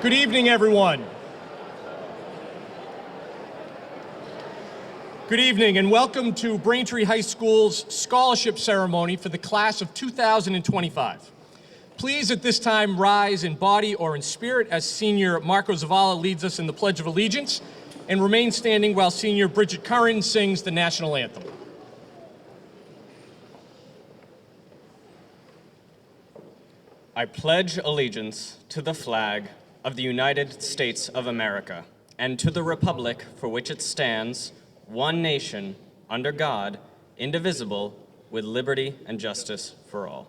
Good evening, everyone. Good evening, and welcome to Braintree High School's Scholarship Ceremony for the class of 2025. Please, at this time, rise in body or in spirit as Senior Marco Zavala leads us in the Pledge of Allegiance, and remain standing while Senior Bridget Curran sings the National Anthem. I pledge allegiance to the flag of the United States of America and to the republic for which it stands, one nation, under God, indivisible, with liberty and justice for all.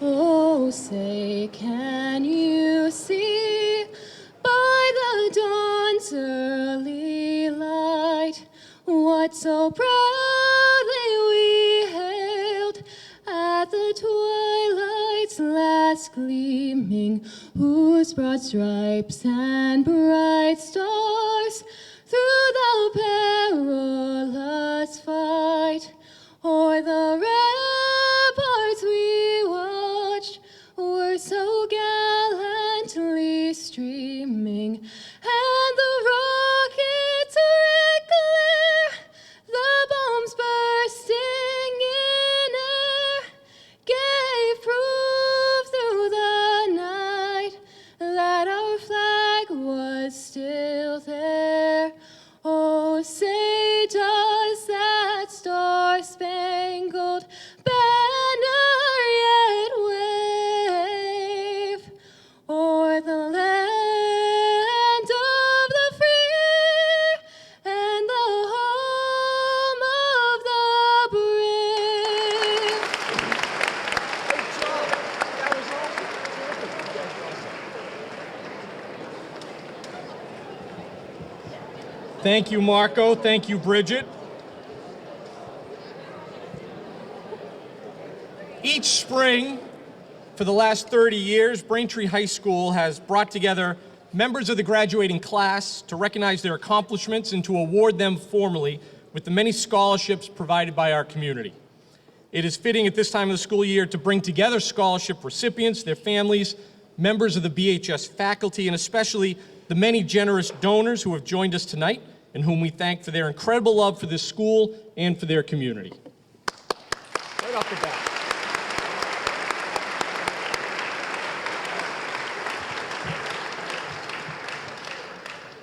Oh, say, can you see by the dawn's early light what so proudly we hailed at the twilight's last gleaming, whose broad stripes and bright stars through the perilous fight o'er the ramparts we watched were so gallantly streaming, and the rockets' red glare, the bombs bursting in air, gave proof through the night that our flag was still there. Oh, say, does that star-spangled banner yet wave o'er the land of the free and the home of the brave? Thank you, Marco. Thank you, Bridget. Each spring, for the last 30 years, Braintree High School has brought together members of the graduating class to recognize their accomplishments and to award them formally with the many scholarships provided by our community. It is fitting at this time of the school year to bring together scholarship recipients, their families, members of the BHS faculty, and especially the many generous donors who have joined us tonight and whom we thank for their incredible love for this school and for their community. Right off the bat.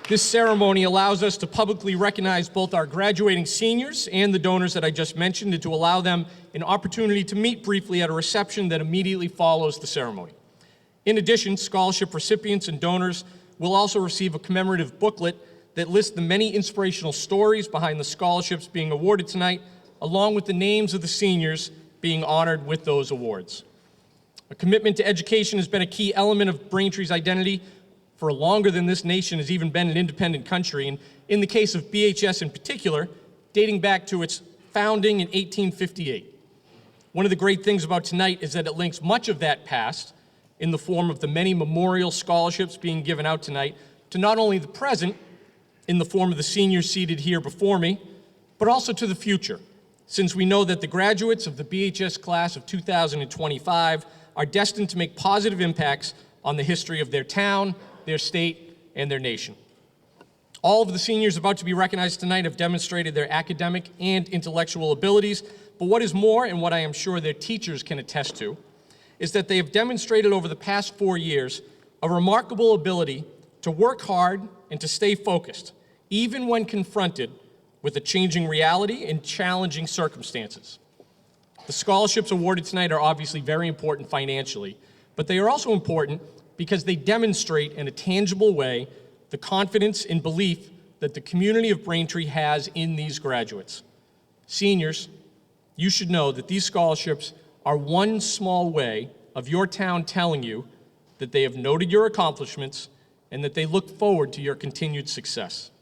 This ceremony allows us to publicly recognize both our graduating seniors and the donors that I just mentioned, and to allow them an opportunity to meet briefly at a reception that immediately follows the ceremony. In addition, scholarship recipients and donors will also receive a commemorative booklet that lists the many inspirational stories behind the scholarships being awarded tonight, along with the names of the seniors being honored with those awards. A commitment to education has been a key element of Braintree's identity for longer than this nation has even been an independent country, and in the case of BHS in particular, dating back to its founding in 1858. One of the great things about tonight is that it links much of that past in the form of the many memorial scholarships being given out tonight to not only the present, in the form of the seniors seated here before me, but also to the future, since we know that the graduates of the BHS class of 2025 are destined to make positive impacts on the history of their town, their state, and their nation. All of the seniors about to be recognized tonight have demonstrated their academic and intellectual abilities, but what is more, and what I am sure their teachers can attest to, is that they have demonstrated over the past 4 years a remarkable ability to work hard and to stay focused, even when confronted with a changing reality and challenging circumstances. The scholarships awarded tonight are obviously very important financially, but they are also important because they demonstrate in a tangible way the confidence and belief that the community of Braintree has in these graduates. Seniors, you should know that these scholarships are one small way of your town telling you that they have noted your accomplishments and that they look forward to your continued success.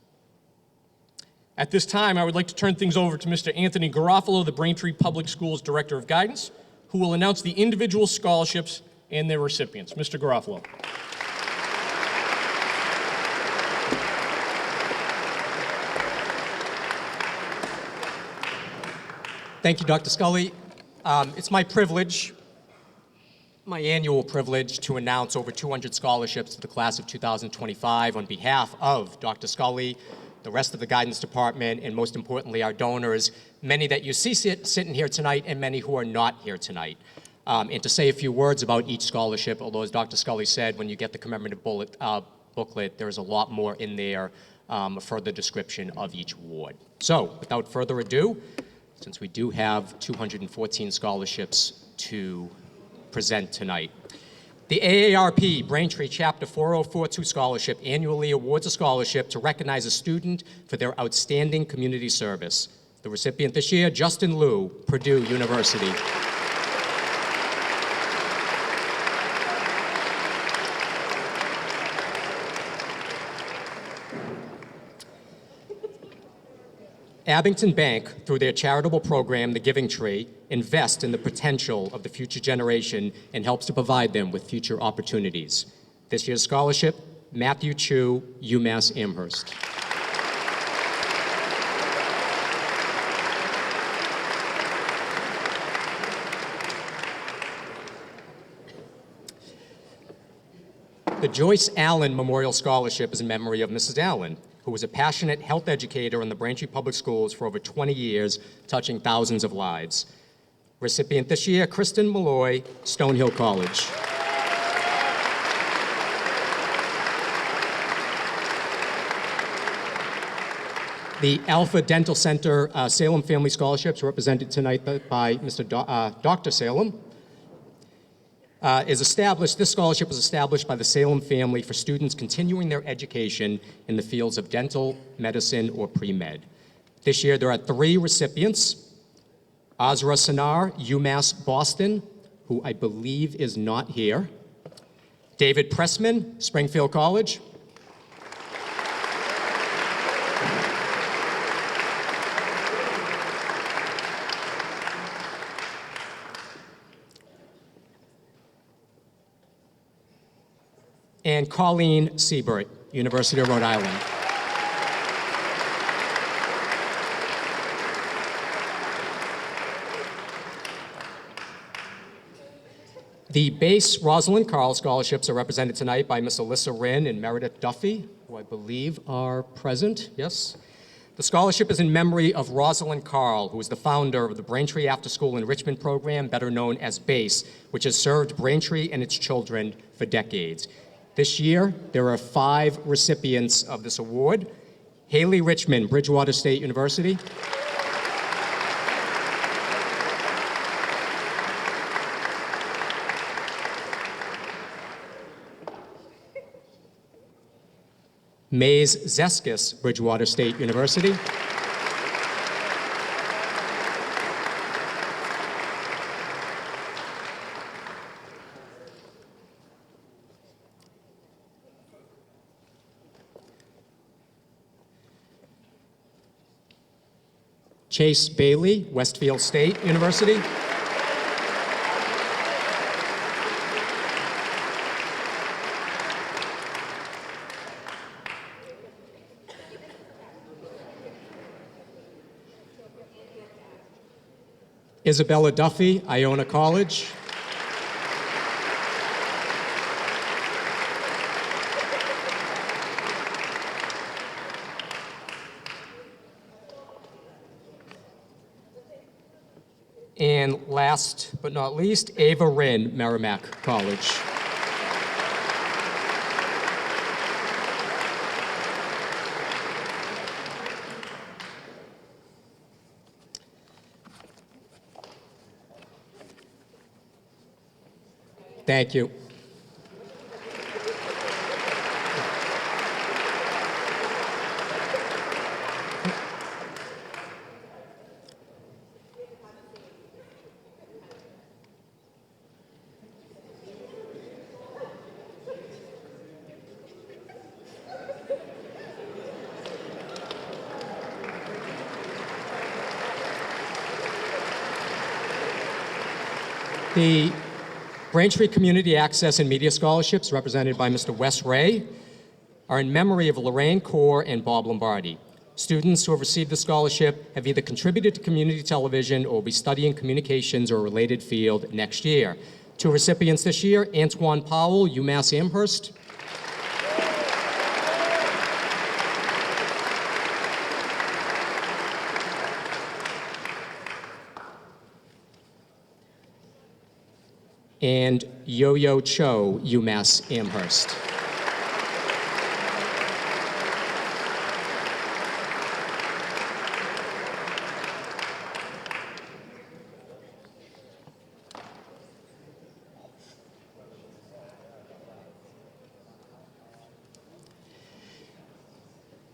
At this time, I would like to turn things over to Mr. Anthony Garofalo, the Braintree Public Schools Director of Guidance, who will announce the individual scholarships and their recipients. Mr. Garofalo. Thank you, Dr. Scully. It's my privilege my annual privilege to announce over 200 scholarships to the class of 2025 on behalf of Dr. Scully, the rest of the guidance department, and most importantly, our donors, many that you see sitting here tonight and many who are not here tonight. And to say a few words about each scholarship, although as Dr. Scully said, when you get the commemorative booklet, there's a lot more in there, a further description of each award. So, without further ado, since we do have 214 scholarships to present tonight. The AARP Braintree Chapter 4042 Scholarship annually awards a scholarship to recognize a student for their outstanding community service. The recipient this year, Justin Liu, Purdue University. Abington Bank, through their charitable program, The Giving Tree, invests in the potential of the future generation and helps to provide them with future opportunities. This year's scholarship, Matthew Chu, UMass Amherst. The Joyce Allen Memorial Scholarship is in memory of Mrs. Allen, who was a passionate health educator in the Braintree Public Schools for over 20 years, touching thousands of lives. Recipient this year, Kristen Malloy, Stonehill College. The Alpha Dental Center Salem Family Scholarships, represented tonight by Dr. Salem, this scholarship was established by the Salem family for students continuing their education in the fields of dental, medicine, or pre-med. This year, there are 3 recipients. Azra Sanar, UMass Boston, who I believe is not here. David Pressman, Springfield College. And Colleen Siebert, University of Rhode Island. The base Rosalind Carl scholarships are represented tonight by Miss Alyssa Wren and Meredith Duffy, who I believe are present, yes? The scholarship is in memory of Rosalind Carl, who is the founder of the Braintree After School Enrichment Program, better known as BASE, which has served Braintree and its children for decades. This year, there are 5 recipients of this award. Haley Richmond, Bridgewater State University. Maze Zeskis, Bridgewater State University. Chase Bailey, Westfield State University. Isabella Duffy, Iona College. And last but not least, Ava Wren, Merrimack College. Thank you. The Braintree Community Access and Media Scholarships, represented by Mr. Wes Ray, are in memory of Lorraine Kaur and Bob Lombardi. Students who have received the scholarship have either contributed to community television or will be studying communications or a related field next year. Two recipients this year, Antoine Powell, UMass Amherst. And Yo-Yo Cho, UMass Amherst.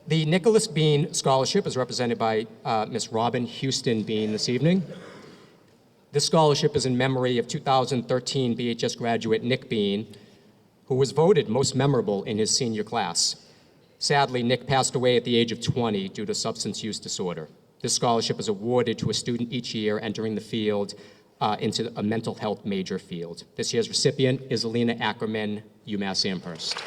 The Nicholas Bean Scholarship is represented by Ms. Robin Houston Bean this evening. This scholarship is in memory of 2013 BHS graduate Nick Bean, who was voted most memorable in his senior class. Sadly, Nick passed away at the age of 20 due to substance use disorder. This scholarship is awarded to a student each year entering the field into a mental health major field. This year's recipient is Alina Ackerman, UMass Amherst.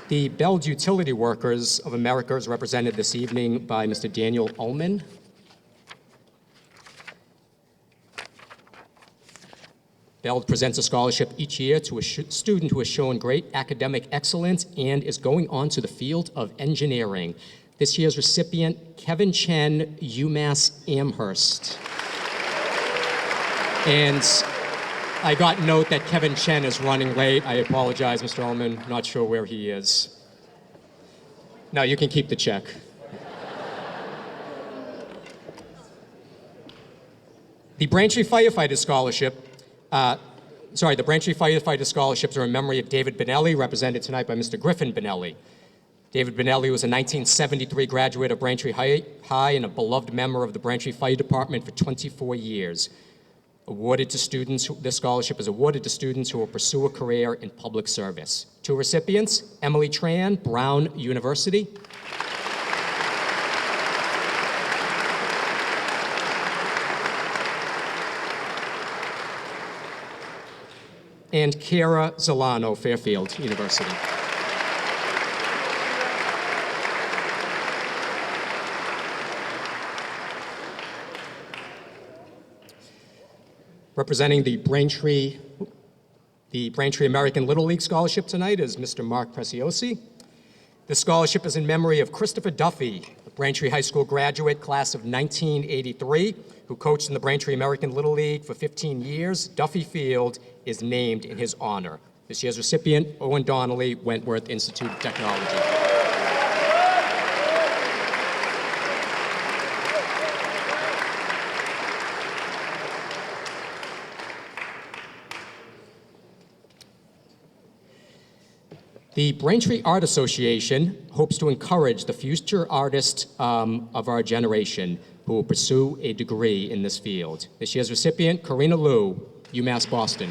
The Beld Utility Workers of America is represented this evening by Mr. Daniel Ullman. Beld presents a scholarship each year to a student who has shown great academic excellence and is going on to the field of engineering. This year's recipient, Kevin Chen, UMass Amherst. And I got note that Kevin Chen is running late. I apologize, Mr. Ullman. Not sure where he is. No, you can keep the check. The Braintree Firefighter Scholarship, the Braintree Firefighter Scholarships are in memory of David Benelli, represented tonight by Mr. Griffin Benelli. David Benelli was a 1973 graduate of Braintree High and a beloved member of the Braintree Fire Department for 24 years. This scholarship is awarded to students who will pursue a career in public service. Two recipients, Emily Tran, Brown University. And Kara Zolano, Fairfield University. Representing the Braintree American Little League Scholarship tonight is Mr. Mark Preciosi. This scholarship is in memory of Christopher Duffy, a Braintree High School graduate, class of 1983, who coached in the Braintree American Little League for 15 years. Duffy Field is named in his honor. This year's recipient, Owen Donnelly, Wentworth Institute of Technology. The Braintree Art Association hopes to encourage the future artists of our generation who will pursue a degree in this field. This year's recipient, Karina Liu, UMass Boston.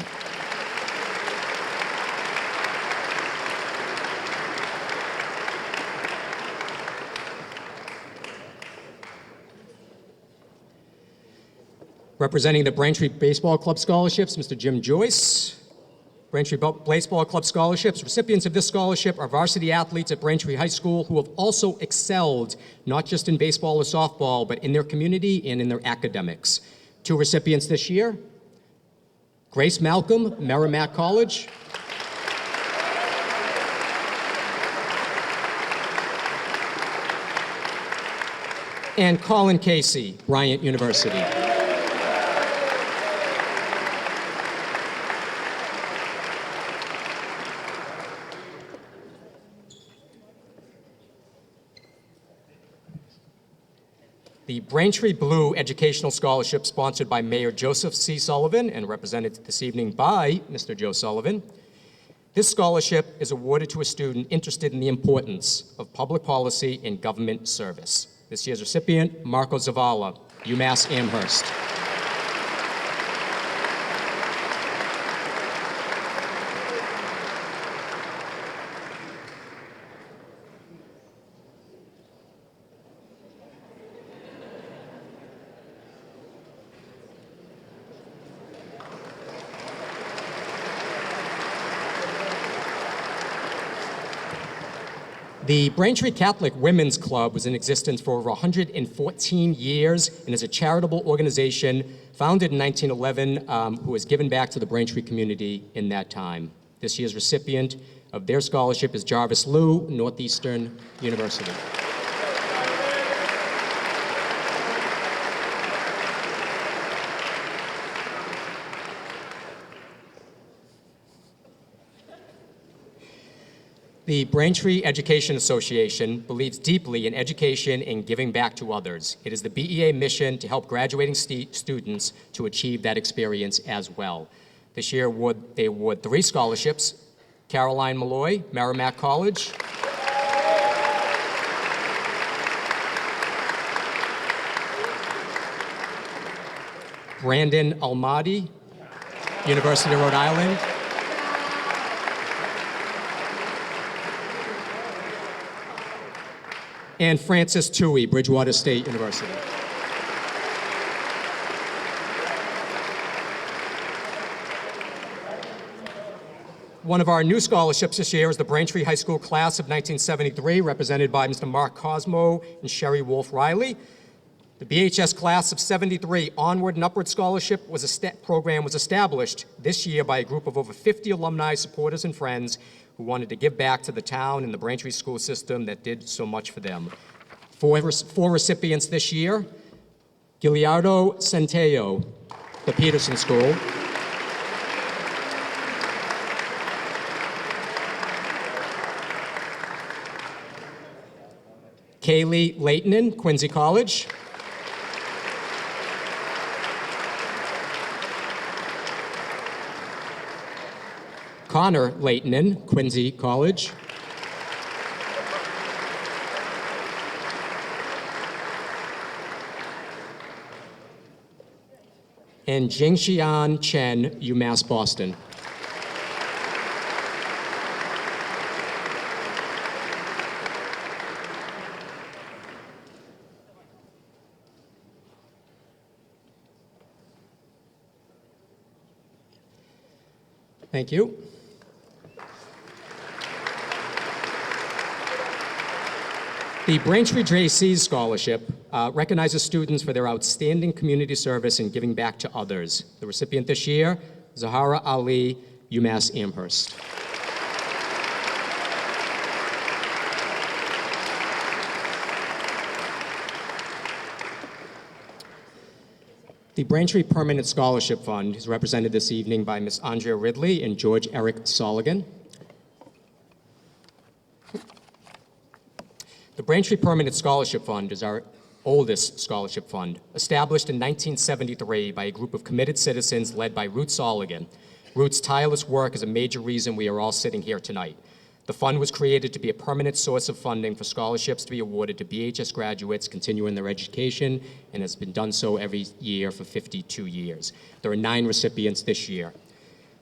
Representing the Braintree Baseball Club Scholarships, Mr. Jim Joyce. Braintree Baseball Club Scholarships. Recipients of this scholarship are varsity athletes at Braintree High School who have also excelled, not just in baseball or softball, but in their community and in their academics. Two recipients this year, Grace Malcolm, Merrimack College. And Colin Casey, Bryant University. The Braintree Blue Educational Scholarship, sponsored by Mayor Joseph C. Sullivan and represented this evening by Mr. Joe Sullivan. This scholarship is awarded to a student interested in the importance of public policy and government service. This year's recipient, Marco Zavala, UMass Amherst. The Braintree Catholic Women's Club was in existence for over 114 years and is a charitable organization founded in 1911 who has given back to the Braintree community in that time. This year's recipient of their scholarship is Jarvis Liu, Northeastern University. The Braintree Education Association believes deeply in education and giving back to others. It is the BEA mission to help graduating students to achieve that experience as well. This year, they award 3 scholarships: Caroline Malloy, Merrimack College; Brandon Almadi, University of Rhode Island; and Francis Tui, Bridgewater State University. One of our new scholarships this year is the Braintree High School class of 1973, represented by Mr. Mark Cosmo and Sherry Wolf Riley. The BHS class of 73 Onward and Upward Scholarship program was established this year by a group of over 50 alumni, supporters, and friends who wanted to give back to the town and the Braintree school system that did so much for them. Four recipients this year: Giuliardo Centeo, the Peterson School; Kaylee Leighton, Quincy College; Connor Leighton, Quincy College; and Jingxian Chen, UMass Boston. Thank you. The Braintree JC's scholarship recognizes students for their outstanding community service and giving back to others. The recipient this year, Zahara Ali, UMass Amherst. The Braintree Permanent Scholarship Fund is represented this evening by Ms. Andrea Ridley and George Eric Soligan. The Braintree Permanent Scholarship Fund is our oldest scholarship fund, established in 1973 by a group of committed citizens led by Ruth Soligan. Ruth's tireless work is a major reason we are all sitting here tonight. The fund was created to be a permanent source of funding for scholarships to be awarded to BHS graduates continuing their education, and has been done so every year for 52 years. There are 9 recipients this year.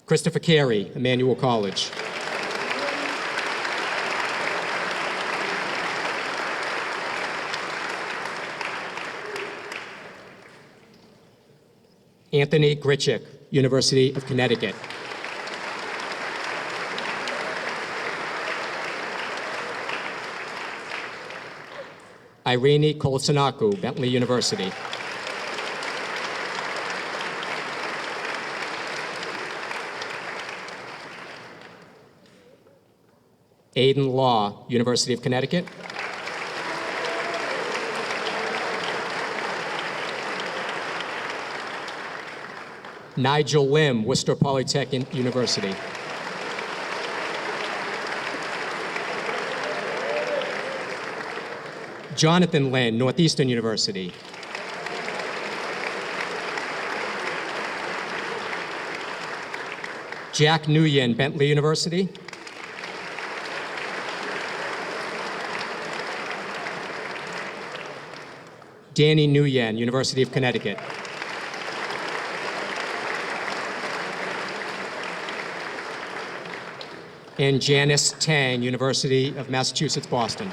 Christopher Carey, Emmanuel College. Anthony Gritchick, University of Connecticut. Irene Kolosanaku, Bentley University. Aiden Law, University of Connecticut. Nigel Lim, Worcester Polytechnic University. Jonathan Lin, Northeastern University. Jack Nguyen, Bentley University. Danny Nguyen, University of Connecticut. And Janice Tang, University of Massachusetts, Boston.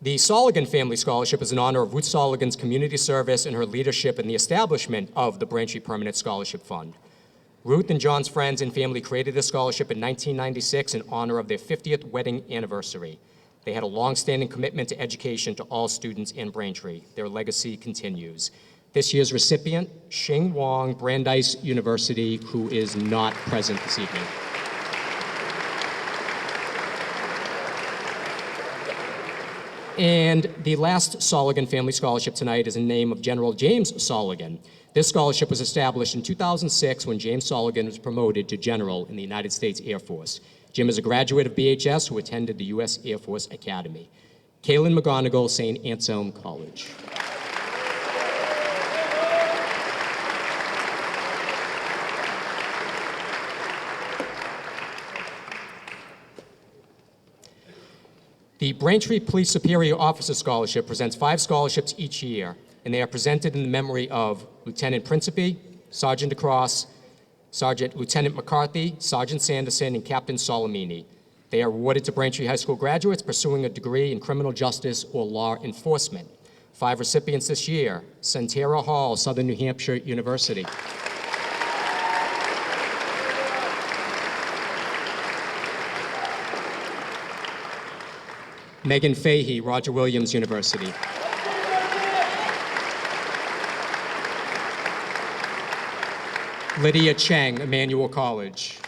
The Soligan Family Scholarship is in honor of Ruth Soligan's community service and her leadership in the establishment of the Braintree Permanent Scholarship Fund. Ruth and John's friends and family created this scholarship in 1996 in honor of their 50th wedding anniversary. They had a long-standing commitment to education to all students in Braintree. Their legacy continues. This year's recipient, Xing Wang, Brandeis University, who is not present this evening. And the last Soligan Family Scholarship tonight is in the name of General James Soligan. This scholarship was established in 2006 when James Soligan was promoted to general in the United States Air Force. Jim is a graduate of BHS who attended the U.S. Air Force Academy. Kaylin McGonigal, St. Anselm College. The Braintree Police Superior Officer Scholarship presents 5 scholarships each year, and they are presented in the memory of Lieutenant Principe, Sergeant DeCross, Sergeant Lieutenant McCarthy, Sergeant Sanderson, and Captain Solomini. They are awarded to Braintree High School graduates pursuing a degree in criminal justice or law enforcement. 5 recipients this year: Centera Hall, Southern New Hampshire University. Megan Fahey, Roger Williams University. Lydia Cheng, Emmanuel College.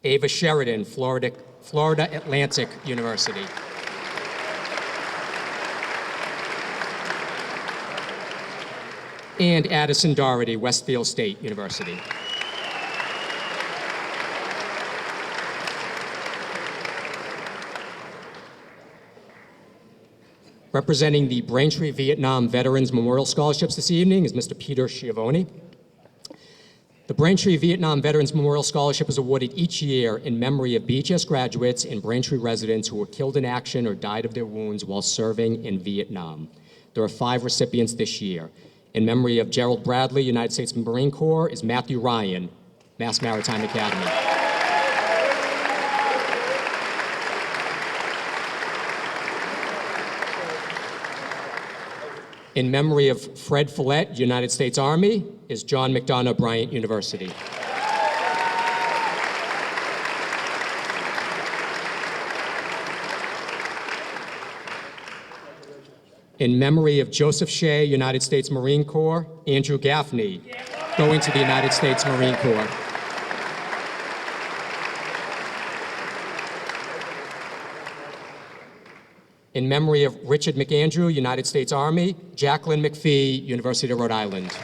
Ava Sheridan, Florida Atlantic University. And Addison Doherty, Westfield State University. Representing the Braintree Vietnam Veterans Memorial Scholarships this evening is Mr. Peter Schiavone. The Braintree Vietnam Veterans Memorial Scholarship is awarded each year in memory of BHS graduates and Braintree residents who were killed in action or died of their wounds while serving in Vietnam. There are 5 recipients this year. In memory of Gerald Bradley, United States Marine Corps, is Matthew Ryan, Mass Maritime Academy. In memory of Fred Follett, United States Army, is John McDonough, Bryant University. In memory of Joseph Shea, United States Marine Corps, Andrew Gaffney, going to the United States Marine Corps. In memory of Richard McAndrew, United States Army, Jacqueline McPhee, University of Rhode Island.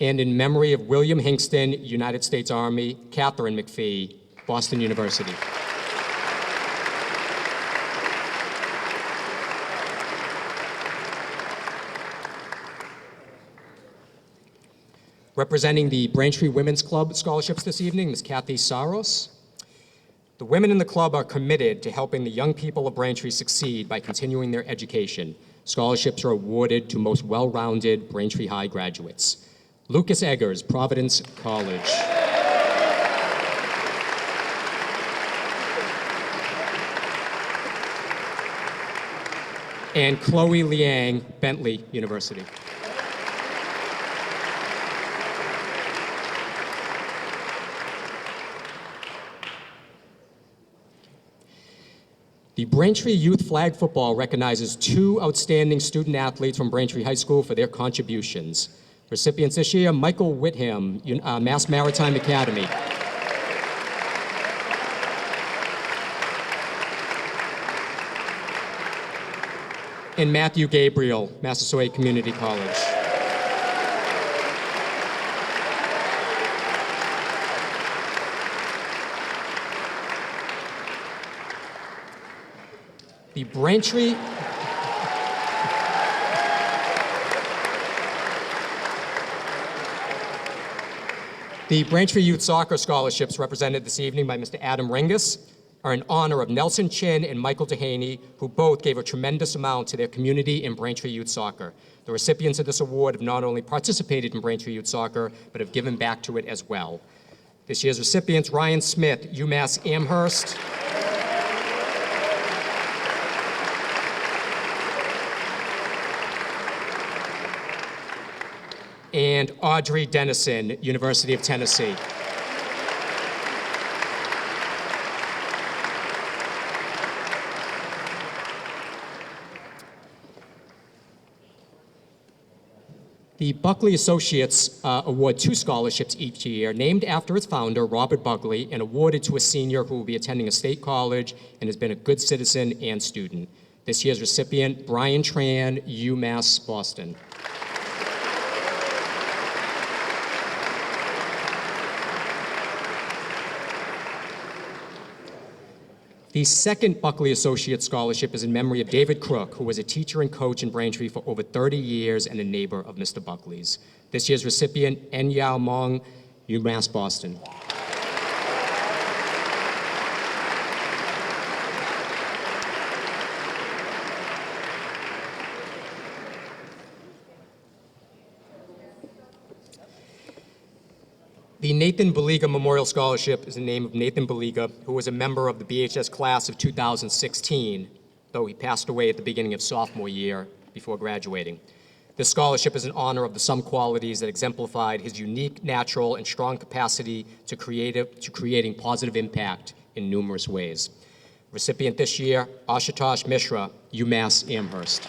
And in memory of William Hingston, United States Army, Catherine McPhee, Boston University. Representing the Braintree Women's Club scholarships this evening, Ms. Kathy Saros. The women in the club are committed to helping the young people of Braintree succeed by continuing their education. Scholarships are awarded to most well-rounded Braintree High graduates. Lucas Eggers, Providence College. And Chloe Liang, Bentley University. The Braintree Youth Flag Football recognizes 2 outstanding student athletes from Braintree High School for their contributions. Recipients this year: Michael Whitham, Mass Maritime Academy. And Matthew Gabriel, Massasoit Community College. The Braintree Youth Soccer Scholarships represented this evening by Mr. Adam Ringus. are in honor of Nelson Chin and Michael Dehaney, who both gave a tremendous amount to their community in Braintree Youth Soccer. The recipients of this award have not only participated in Braintree Youth Soccer, but have given back to it as well. This year's recipients: Ryan Smith, UMass Amherst. And Audrey Dennison, University of Tennessee. The Buckley Associates award 2 scholarships each year, named after its founder, Robert Buckley, and awarded to a senior who will be attending a state college and has been a good citizen and student. This year's recipient, Brian Tran, UMass Boston. The second Buckley Associate Scholarship is in memory of David Crook, who was a teacher and coach in Braintree for over 30 years and a neighbor of Mr. Buckley's. This year's recipient, En Yao Mong, UMass Boston. The Nathan Baliga Memorial Scholarship is in the name of Nathan Baliga, who was a member of the BHS class of 2016, though he passed away at the beginning of sophomore year before graduating. This scholarship is in honor of some qualities that exemplified his unique, natural, and strong capacity to creating positive impact in numerous ways. Recipient this year, Ashutosh Mishra, UMass Amherst.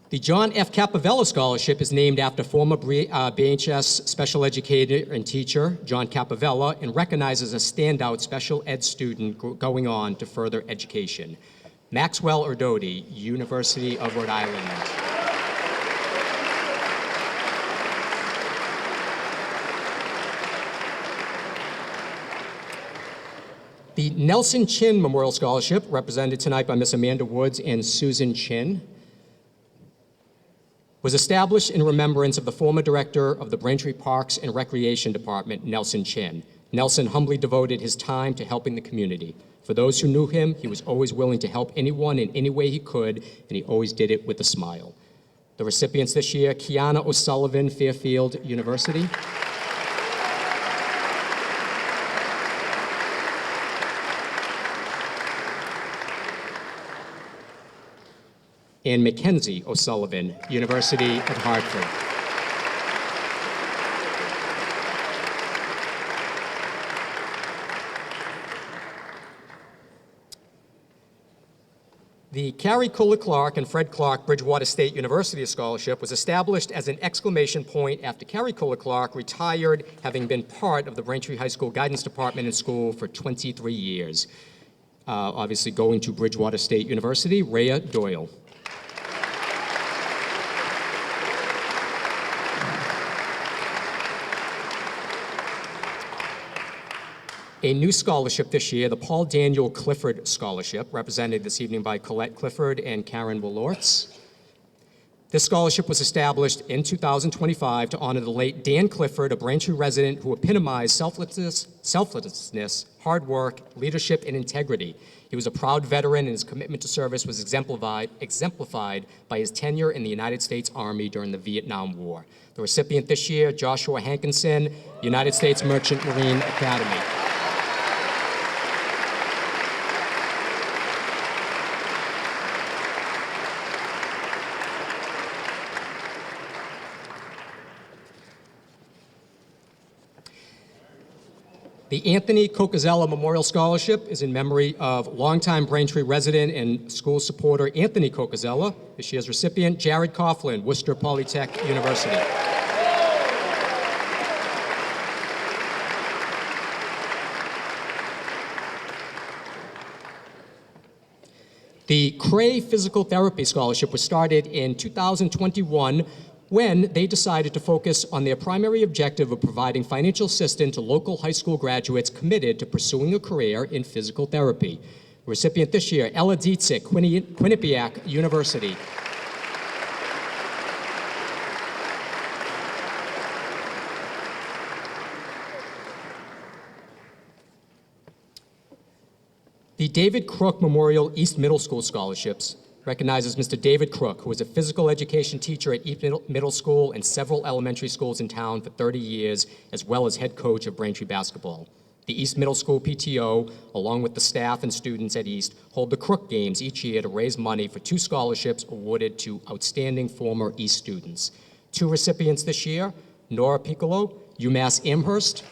The John F. Capavella Scholarship is named after former BHS special educator and teacher John Capavella and recognizes a standout special ed student going on to further education. Maxwell Erdody, University of Rhode Island. The Nelson Chin Memorial Scholarship, represented tonight by Ms. Amanda Woods and Susan Chin, was established in remembrance of the former director of the Braintree Parks and Recreation Department, Nelson Chin. Nelson humbly devoted his time to helping the community. For those who knew him, he was always willing to help anyone in any way he could, and he always did it with a smile. The recipients this year: Kiana O'Sullivan, Fairfield University. And Mackenzie O'Sullivan, University of Hartford. The Carrie Culler Clark and Fred Clark Bridgewater State University Scholarship was established as an exclamation point after Carrie Culler Clark retired, having been part of the Braintree High School Guidance Department and School for 23 years. Obviously going to Bridgewater State University, Rhea Doyle. A new scholarship this year, the Paul Daniel Clifford Scholarship, represented this evening by Colette Clifford and Karen Willortz. This scholarship was established in 2025 to honor the late Dan Clifford, a Braintree resident who epitomized selflessness, hard work, leadership, and integrity. He was a proud veteran, and his commitment to service was exemplified by his tenure in the United States Army during the Vietnam War. The recipient this year, Joshua Hankinson, United States Merchant Marine Academy. The Anthony Cocazella Memorial Scholarship is in memory of longtime Braintree resident and school supporter Anthony Cocazella. This year's recipient, Jared Coughlin, Worcester Polytech University. The Cray Physical Therapy Scholarship was started in 2021 when they decided to focus on their primary objective of providing financial assistance to local high school graduates committed to pursuing a career in physical therapy. The recipient this year, Ella Dietzick, Quinnipiac University. The David Crook Memorial East Middle School Scholarships recognizes Mr. David Crook, who was a physical education teacher at East Middle School and several elementary schools in town for 30 years, as well as head coach of Braintree basketball. The East Middle School PTO, along with the staff and students at East, hold the Crook Games each year to raise money for 2 scholarships awarded to outstanding former East students. 2 recipients this year, Nora Piccolo, UMass Amherst,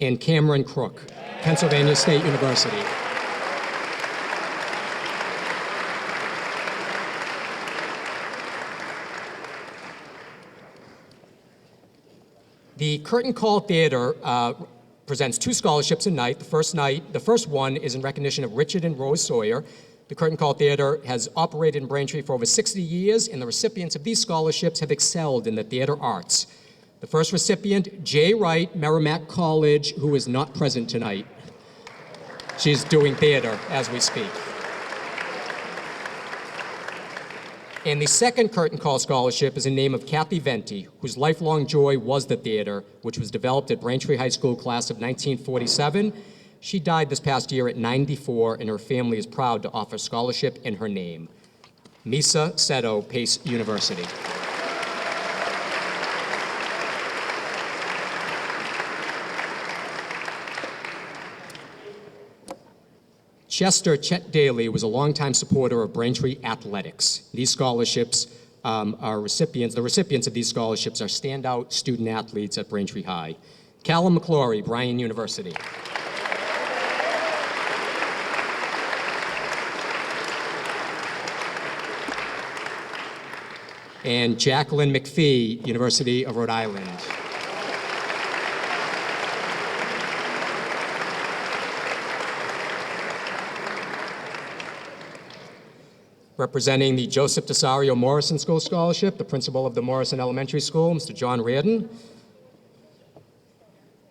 and Cameron Crook, Pennsylvania State University. The Curtain Call Theater presents 2 scholarships a night. The first one is in recognition of Richard and Rose Sawyer. The Curtain Call Theater has operated in Braintree for over 60 years, and the recipients of these scholarships have excelled in the theater arts. The first recipient, Jay Wright, Merrimack College, who is not present tonight. She's doing theater as we speak. And the second Curtain Call Scholarship is in name of Kathy Venti, whose lifelong joy was the theater, which was developed at Braintree High School class of 1947. She died this past year at 94, and her family is proud to offer scholarship in her name. Misa Seto, Pace University. Chester Chet Daly was a longtime supporter of Braintree athletics. These scholarships the recipients of these scholarships are standout student athletes at Braintree High. Callum McClory, Bryan University. And Jacqueline McPhee, University of Rhode Island. Representing the Joseph Desario Morrison School Scholarship, the principal of the Morrison Elementary School, Mr. John Reardon.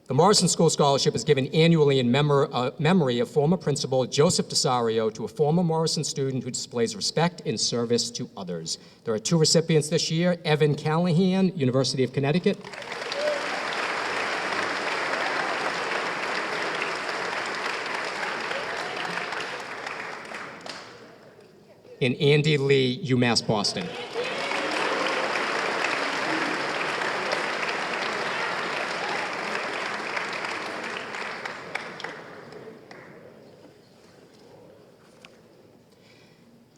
The Morrison School Scholarship is given annually in memory of former principal Joseph Desario to a former Morrison student who displays respect and service to others. There are 2 recipients this year, Evan Callahan, University of Connecticut. And Andy Lee, UMass Boston.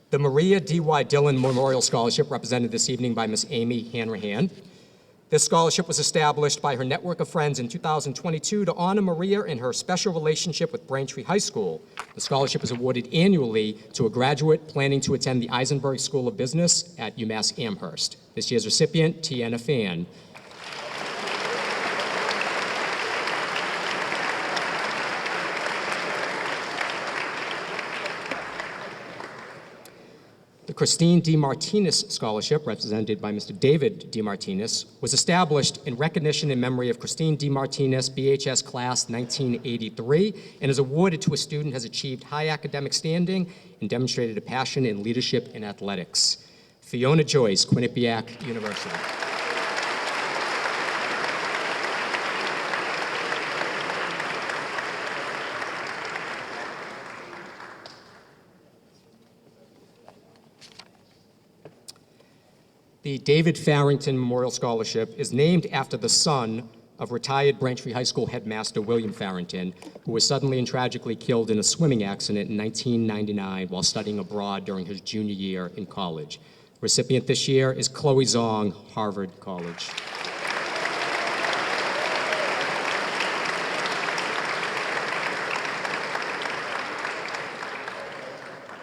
The Maria D.Y. Dillon Memorial Scholarship, represented this evening by Ms. Amy Hanrahan. This scholarship was established by her network of friends in 2022 to honor Maria and her special relationship with Braintree High School. The scholarship is awarded annually to a graduate planning to attend the Eisenberg School of Business at UMass Amherst. This year's recipient, Tiana Fan. The Christine D. Martinez Scholarship, represented by Mr. David D. Martinez, was established in recognition and memory of Christine D. Martinez, BHS Class 1983, and is awarded to a student who has achieved high academic standing and demonstrated a passion in leadership and athletics. Fiona Joyce, Quinnipiac University. The David Farrington Memorial Scholarship is named after the son of retired Braintree High School headmaster William Farrington, who was suddenly and tragically killed in a swimming accident in 1999 while studying abroad during his junior year in college. Recipient this year is Chloe Zong, Harvard College.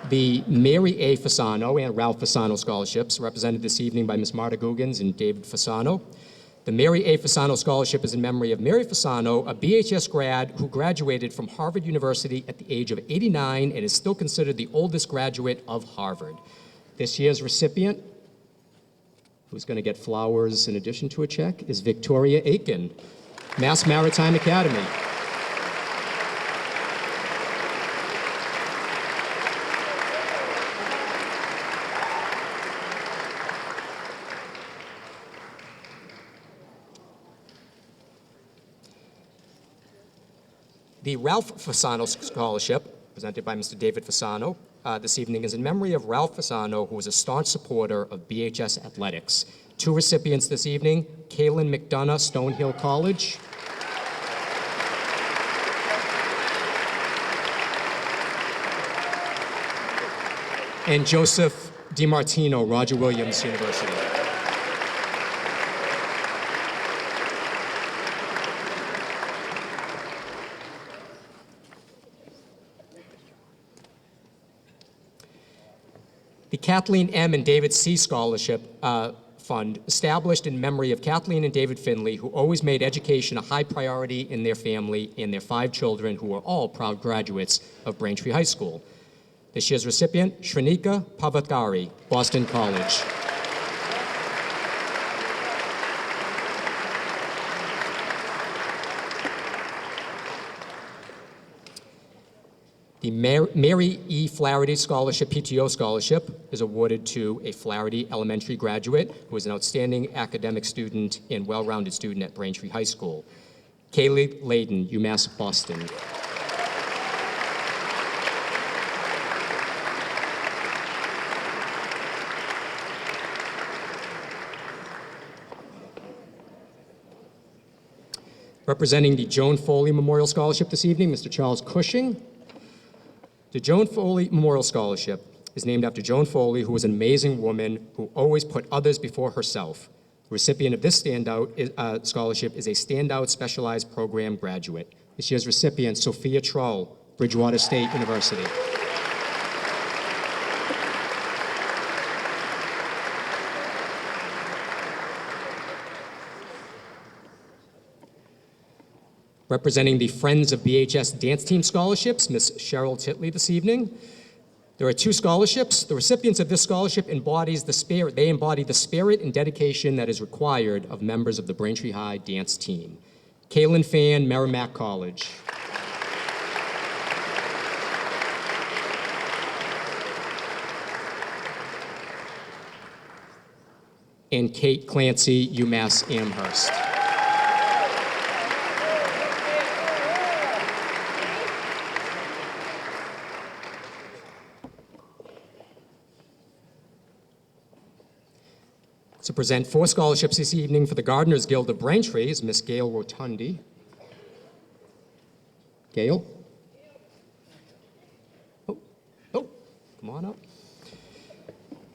The Mary A. Fasano and Ralph Fasano Scholarships, represented this evening by Ms. Marta Guggens and David Fasano. The Mary A. Fasano Scholarship is in memory of Mary Fasano, a BHS grad who graduated from Harvard University at the age of 89 and is still considered the oldest graduate of Harvard. This year's recipient, who's going to get flowers in addition to a check, is Victoria Aiken, Mass Maritime Academy. The Ralph Fasano Scholarship, presented by Mr. David Fasano, this evening is in memory of Ralph Fasano, who was a staunch supporter of BHS athletics. Two recipients this evening, Kaylin McDonough, Stonehill College. And Joseph DiMartino, Roger Williams University. The Kathleen M. and David C. Scholarship Fund, established in memory of Kathleen and David Finley, who always made education a high priority in their family and their 5 children, who are all proud graduates of Braintree High School. This year's recipient, Shrenika Pavatkari, Boston College. The Mary E. Flaherty Scholarship, PTO Scholarship, is awarded to a Flaherty Elementary graduate who is an outstanding academic student and well-rounded student at Braintree High School. Kaylee Layden, UMass Boston. Representing the Joan Foley Memorial Scholarship this evening, Mr. Charles Cushing. The Joan Foley Memorial Scholarship is named after Joan Foley, who was an amazing woman who always put others before herself. The recipient of this standout scholarship is a standout specialized program graduate. This year's recipient, Sophia Trull, Bridgewater State University. Representing the Friends of BHS Dance Team Scholarships, Ms. Cheryl Titley this evening. There are 2 scholarships. The recipients of this scholarship embody the spirit and dedication that is required of members of the Braintree High dance team. Kaylin Fan, Merrimack College. And Kate Clancy, UMass Amherst. To present 4 scholarships this evening for the Gardeners Guild of Braintree is Miss Gail Rotundi. Gail? Oh, come on up.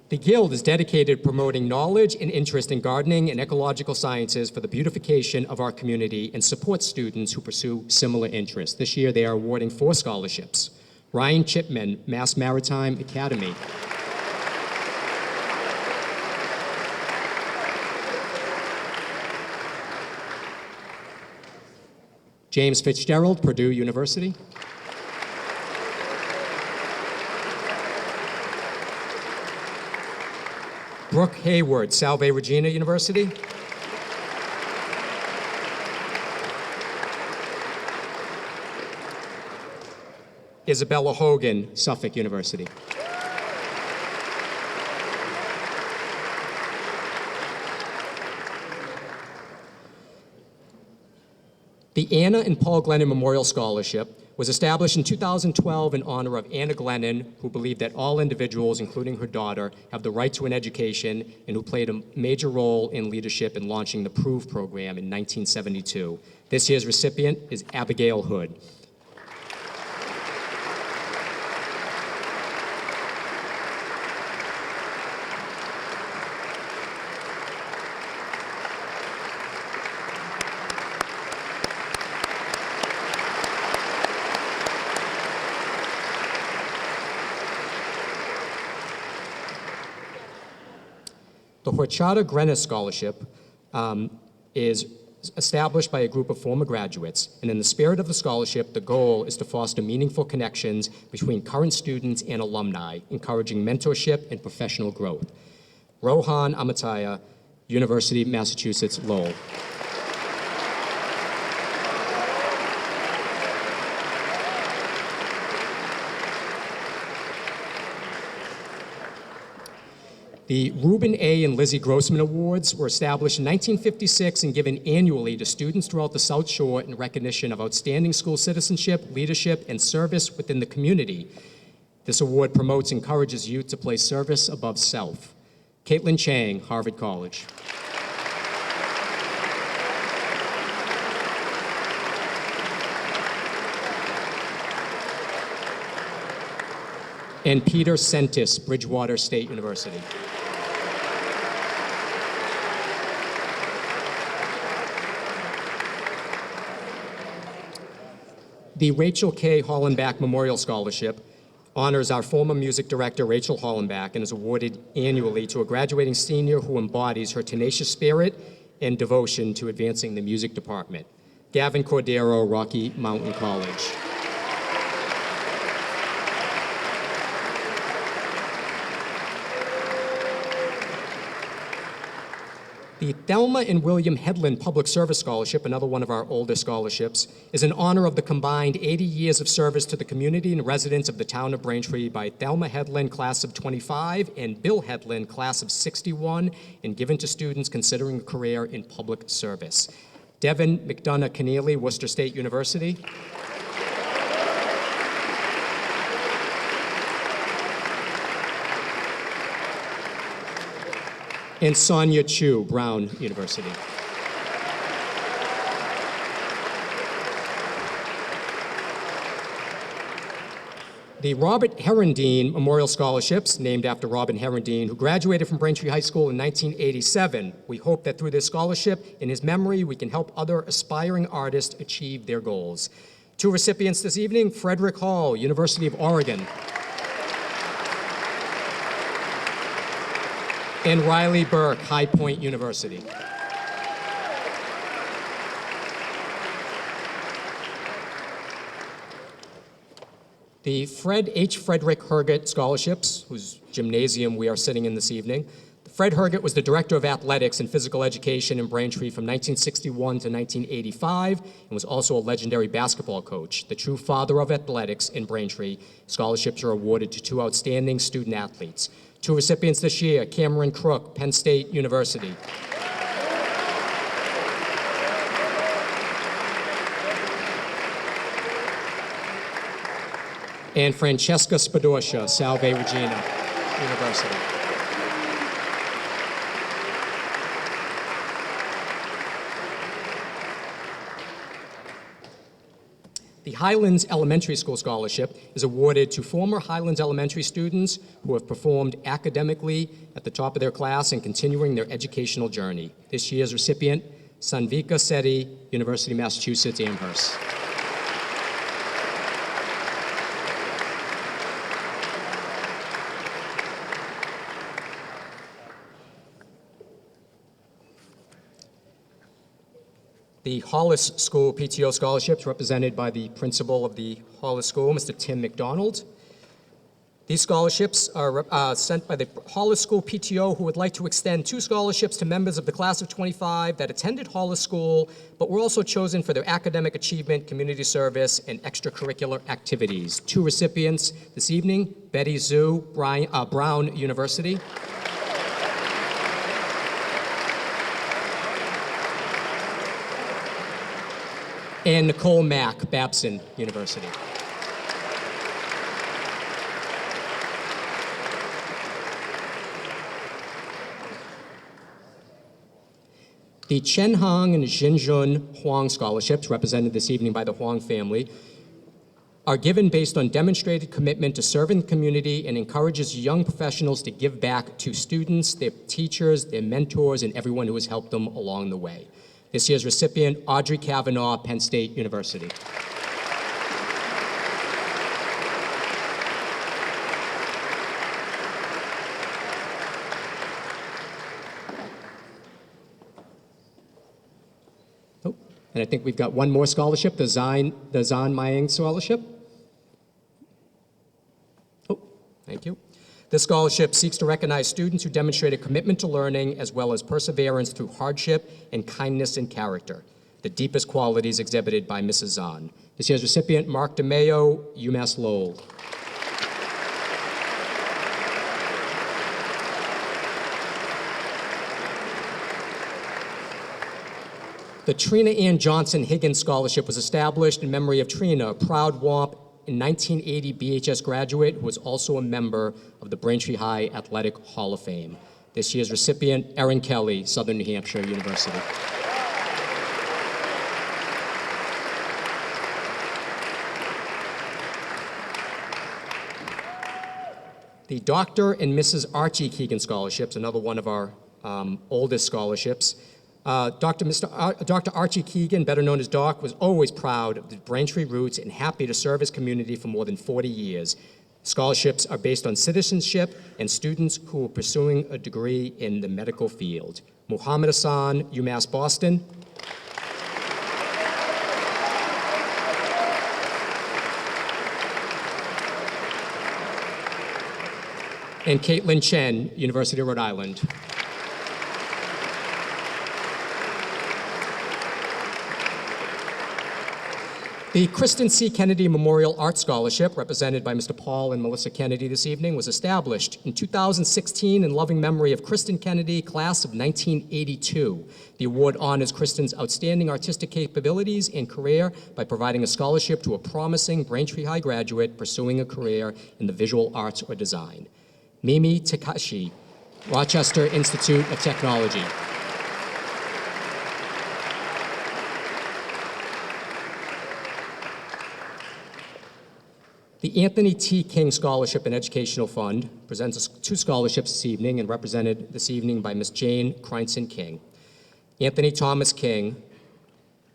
The Guild is dedicated to promoting knowledge and interest in gardening and ecological sciences for the beautification of our community and supports students who pursue similar interests. This year they are awarding 4 scholarships. Ryan Chipman, Mass Maritime Academy. James Fitzgerald, Purdue University. Brooke Hayward, Salve Regina University. Isabella Hogan, Suffolk University. The Anna and Paul Glennon Memorial Scholarship was established in 2012 in honor of Anna Glennon, who believed that all individuals, including her daughter, have the right to an education and who played a major role in leadership in launching the PROVE program in 1972. This year's recipient is Abigail Hood. The Horchata Grenna Scholarship is established by a group of former graduates, and in the spirit of the scholarship, the goal is to foster meaningful connections between current students and alumni, encouraging mentorship and professional growth. Rohan Amataya, University of Massachusetts, Lowell. The Reuben A. and Lizzie Grossman Awards were established in 1956 and given annually to students throughout the South Shore in recognition of outstanding school citizenship, leadership, and service within the community. This award promotes and encourages youth to place service above self. Caitlin Chang, Harvard College. And Peter Sentis, Bridgewater State University. The Rachel K. Hollenbach Memorial Scholarship honors our former music director, Rachel Hollenbach, and is awarded annually to a graduating senior who embodies her tenacious spirit and devotion to advancing the music department. Gavin Cordero, Rocky Mountain College. The Thelma and William Headland Public Service Scholarship, another one of our older scholarships, is in honor of the combined 80 years of service to the community and residents of the town of Braintree by Thelma Headland, class of 25, and Bill Headland, class of 61, and given to students considering a career in public service. Devin McDonough Keneally, Worcester State University. And Sonia Chu, Brown University. The Robert Herondine Memorial Scholarships, named after Robin Herondine, who graduated from Braintree High School in 1987. We hope that through this scholarship, in his memory, we can help other aspiring artists achieve their goals. Two recipients this evening, Frederick Hall, University of Oregon. And Riley Burke, High Point University. The Fred H. Frederick Herget Scholarships, whose gymnasium we are sitting in this evening. Fred Herget was the Director of Athletics and Physical Education in Braintree from 1961 to 1985 and was also a legendary basketball coach. The true father of athletics in Braintree. Scholarships are awarded to two outstanding student athletes. Two recipients this year, Cameron Crook, Penn State University. And Francesca Spadorcia, Salve Regina University. The Highlands Elementary School Scholarship is awarded to former Highlands Elementary students who have performed academically at the top of their class and continuing their educational journey. This year's recipient, Sanvika Sethi, University of Massachusetts, Amherst. The Hollis School PTO scholarships, represented by the principal of the Hollis School, Mr. Tim McDonald. These scholarships are sent by the Hollis School PTO, who would like to extend two scholarships to members of the class of 25 that attended Hollis School, but were also chosen for their academic achievement, community service, and extracurricular activities. Two recipients this evening, Betty Zhu, Brown University. And Nicole Mack, Babson University. The Chen Hong and Jinjun Huang scholarships, represented this evening by the Huang family, are given based on demonstrated commitment to serving the community and encourages young professionals to give back to students, their teachers, their mentors, and everyone who has helped them along the way. This year's recipient, Audrey Kavanaugh, Penn State University. Oh, and I think we've got one more scholarship, the Zan Mayang Scholarship. Oh, thank you. This scholarship seeks to recognize students who demonstrate a commitment to learning as well as perseverance through hardship and kindness in character, the deepest qualities exhibited by Mrs. Zahn. This year's recipient, Mark DeMayo, UMass Lowell. The Trina Ann Johnson Higgins Scholarship was established in memory of Trina, a proud WAMP in 1980 BHS graduate who was also a member of the Braintree High Athletic Hall of Fame. This year's recipient, Erin Kelly, Southern New Hampshire University. The Dr. and Mrs. Archie Keegan Scholarships, another one of our oldest scholarships. Dr. Archie Keegan, better known as Doc, was always proud of the Braintree roots and happy to serve his community for more than 40 years. Scholarships are based on citizenship and students who are pursuing a degree in the medical field. Muhammad Hassan, UMass Boston. And Caitlin Chen, University of Rhode Island. The Kristen C. Kennedy Memorial Art Scholarship, represented by Mr. Paul and Melissa Kennedy this evening, was established in 2016 in loving memory of Kristen Kennedy, class of 1982. The award honors Kristen's outstanding artistic capabilities and career by providing a scholarship to a promising Braintree High graduate pursuing a career in the visual arts or design. Mimi Takashi, Rochester Institute of Technology. The Anthony T. King Scholarship and Educational Fund presents us 2 scholarships this evening and represented this evening by Ms. Jane Kreinson King. Anthony Thomas King,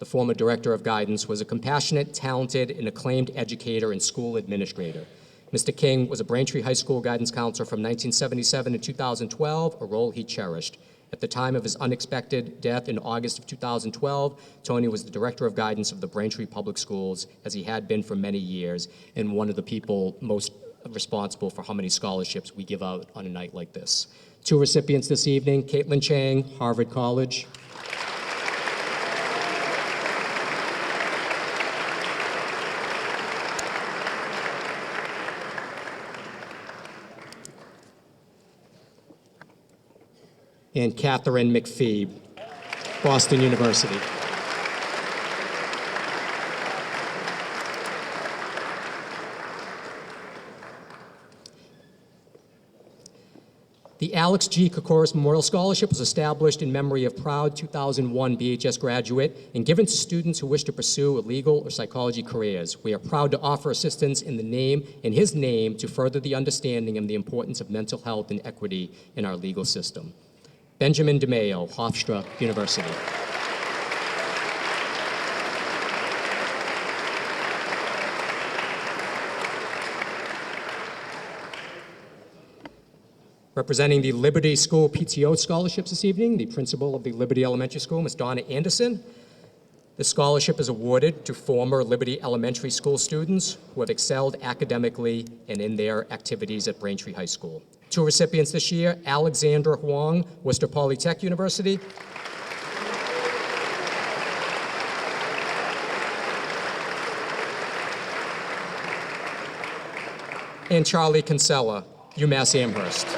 the former Director of Guidance, was a compassionate, talented, and acclaimed educator and school administrator. Mr. King was a Braintree High School guidance counselor from 1977 to 2012, a role he cherished. At the time of his unexpected death in August of 2012, Tony was the Director of Guidance of the Braintree Public Schools, as he had been for many years, and one of the people most responsible for how many scholarships we give out on a night like this. 2 recipients this evening, Caitlin Chang, Harvard College. And Catherine McPhee, Boston University. The Alex G. Kokoris Memorial Scholarship was established in memory of proud 2001 BHS graduate and given to students who wish to pursue a legal or psychology careers. We are proud to offer assistance in his name to further the understanding of the importance of mental health and equity in our legal system. Benjamin DeMayo, Hofstra University. Representing the Liberty School PTO scholarships this evening, the principal of the Liberty Elementary School, Ms. Donna Anderson. This scholarship is awarded to former Liberty Elementary School students who have excelled academically and in their activities at Braintree High School. 2 recipients this year, Alexandra Huang, Worcester Polytech University. And Charlie Kinsella, UMass Amherst.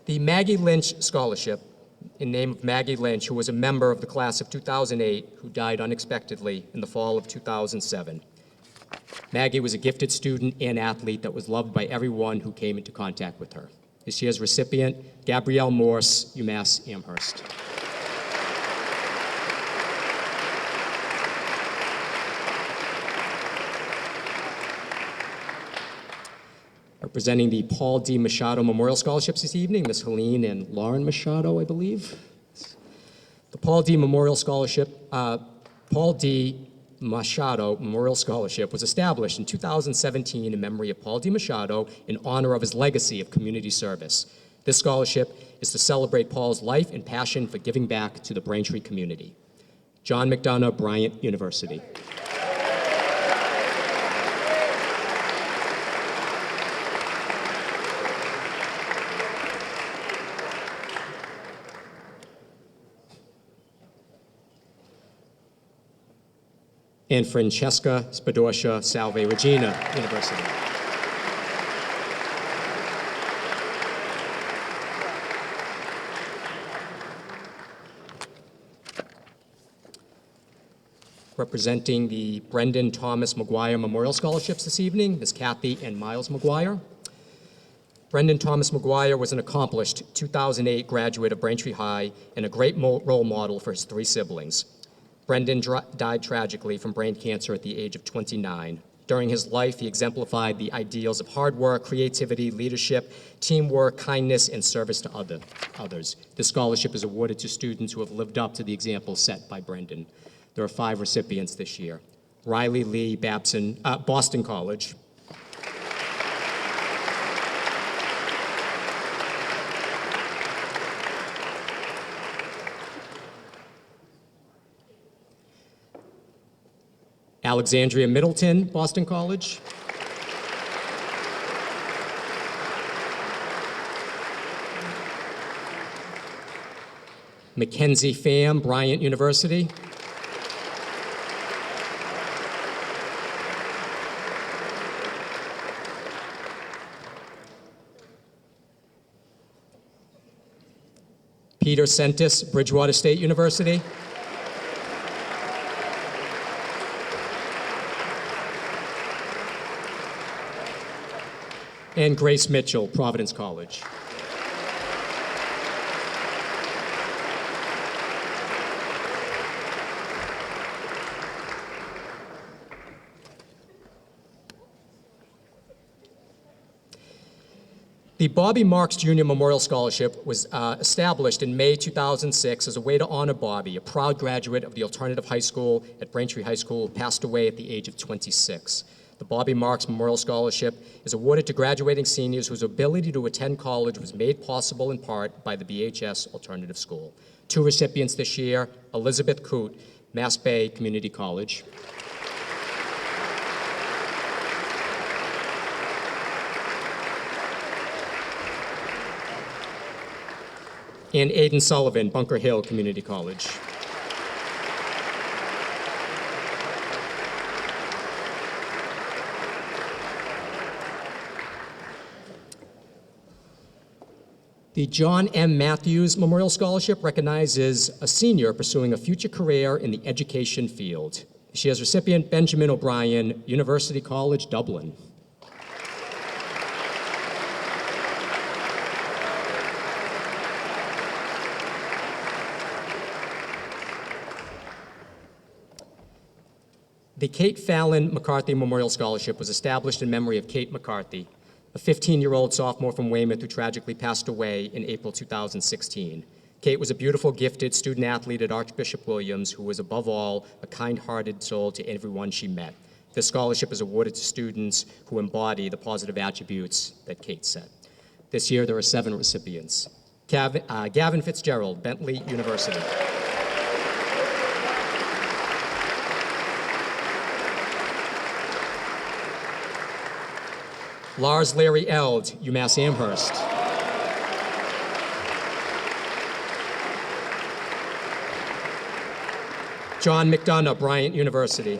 The Maggie Lynch Scholarship, in name of Maggie Lynch, who was a member of the class of 2008, who died unexpectedly in the fall of 2007. Maggie was a gifted student and athlete that was loved by everyone who came into contact with her. This year's recipient, Gabrielle Morse, UMass Amherst. Representing the Paul D. Machado Memorial Scholarships this evening, Ms. Helene and Lauren Machado, I believe. The Paul D. Memorial Scholarship, Paul D. Machado Memorial Scholarship was established in 2017 in memory of Paul D. Machado in honor of his legacy of community service. This scholarship is to celebrate Paul's life and passion for giving back to the Braintree community. John McDonough, Bryant University. And Francesca Spadorcia, Salve Regina University. Representing the Brendan Thomas McGuire Memorial Scholarships this evening, Ms. Kathy and Miles McGuire. Brendan Thomas McGuire was an accomplished 2008 graduate of Braintree High and a great role model for his 3 siblings. Brendan died tragically from brain cancer at the age of 29. During his life, he exemplified the ideals of hard work, creativity, leadership, teamwork, kindness, and service to others. This scholarship is awarded to students who have lived up to the example set by Brendan. There are 5 recipients this year. Riley Lee Babson, Boston College. Alexandria Middleton, Boston College. Mackenzie Pham, Bryant University. Peter Sentis, Bridgewater State University. And Grace Mitchell, Providence College. The Bobby Marks Jr. Memorial Scholarship was established in May 2006 as a way to honor Bobby, a proud graduate of the alternative high school at Braintree High School, who passed away at the age of 26. The Bobby Marks Memorial Scholarship is awarded to graduating seniors whose ability to attend college was made possible in part by the BHS Alternative School. 2 recipients this year: Elizabeth Coote, Mass Bay Community College. And Aidan Sullivan, Bunker Hill Community College. The John M. Matthews Memorial Scholarship recognizes a senior pursuing a future career in the education field. This year's recipient, Benjamin O'Brien, University College, Dublin. The Kate Fallon McCarthy Memorial Scholarship was established in memory of Kate McCarthy, a 15-year-old sophomore from Weymouth who tragically passed away in April 2016. Kate was a beautiful, gifted student athlete at Archbishop Williams who was, above all, a kind-hearted soul to everyone she met. This scholarship is awarded to students who embody the positive attributes that Kate set. This year, there are 7 recipients. Gavin Fitzgerald, Bentley University. Lars Larry Eld, UMass Amherst. John McDonough, Bryant University.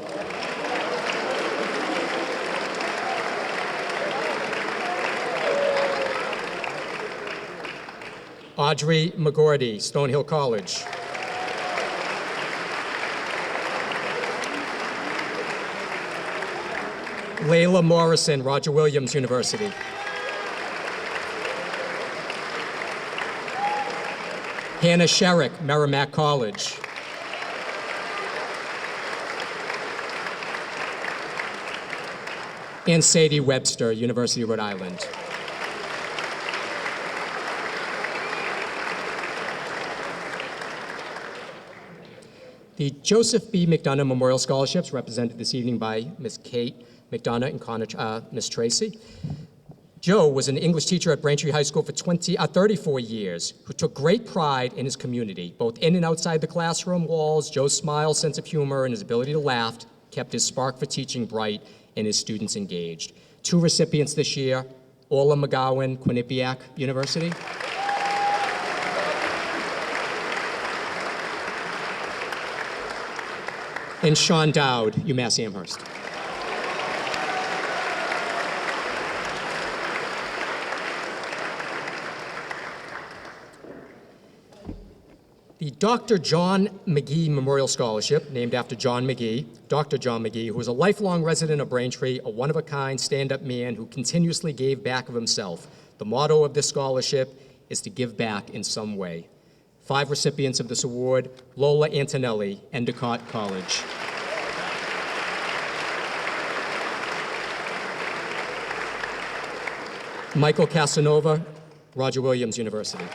Audrey McGordy, Stonehill College. Layla Morrison, Roger Williams University. Hannah Sherrick, Merrimack College. And Sadie Webster, University of Rhode Island. The Joseph B. McDonough Memorial Scholarships, represented this evening by Ms. Kate McDonough and Ms. Tracy. Joe was an English teacher at Braintree High School for 34 years, who took great pride in his community. Both in and outside the classroom walls, Joe's smile, sense of humor, and his ability to laugh kept his spark for teaching bright and his students engaged. 2 recipients this year: Orla McGowan, Quinnipiac University. And Sean Dowd, UMass Amherst. The Dr. John McGee Memorial Scholarship, named after John McGee, Dr. John McGee, who was a lifelong resident of Braintree, a one-of-a-kind stand-up man who continuously gave back of himself. The motto of this scholarship is to give back in some way. 5 recipients of this award: Lola Antonelli, Endicott College. Michael Casanova, Roger Williams University.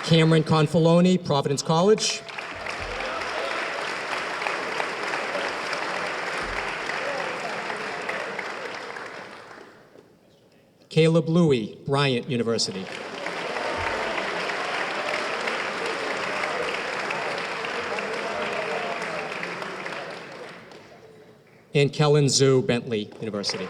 Cameron Confaloni, Providence College. Caleb Louie, Bryant University. And Kellen Zhu, Bentley University.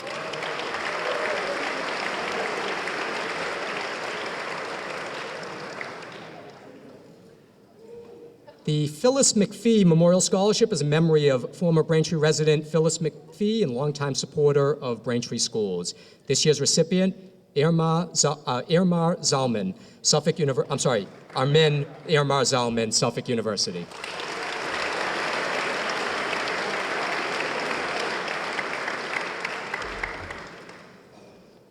The Phyllis McPhee Memorial Scholarship is a memory of former Braintree resident Phyllis McPhee and longtime supporter of Braintree schools. This year's recipient, Armin Zalman, Suffolk University.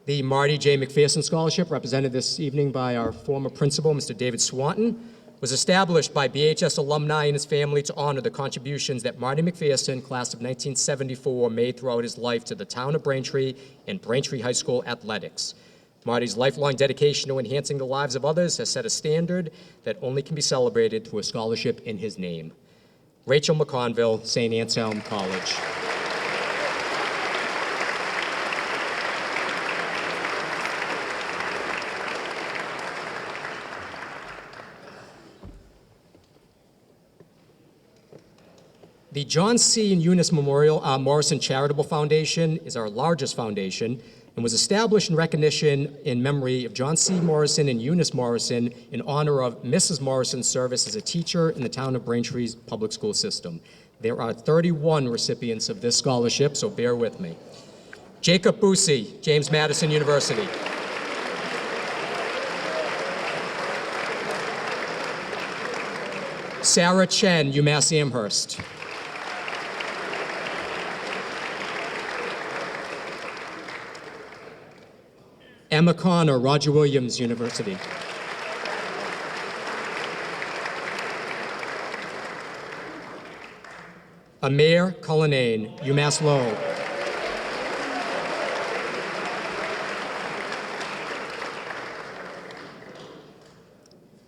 The Marty J. McPherson Scholarship, represented this evening by our former principal, Mr. David Swanton, was established by BHS alumni and his family to honor the contributions that Marty McPherson, class of 1974, made throughout his life to the town of Braintree and Braintree High School athletics. Marty's lifelong dedication to enhancing the lives of others has set a standard that only can be celebrated through a scholarship in his name. Rachel McConville, St. Anselm College. The John C. and Eunice Memorial Morrison Charitable Foundation is our largest foundation and was established in recognition in memory of John C. Morrison and Eunice Morrison in honor of Mrs. Morrison's service as a teacher in the town of Braintree's public school system. There are 31 recipients of this scholarship, so bear with me. Jacob Busey, James Madison University. Sarah Chen, UMass Amherst. Emma Connor, Roger Williams University. Amir Cullinane, UMass Lowell.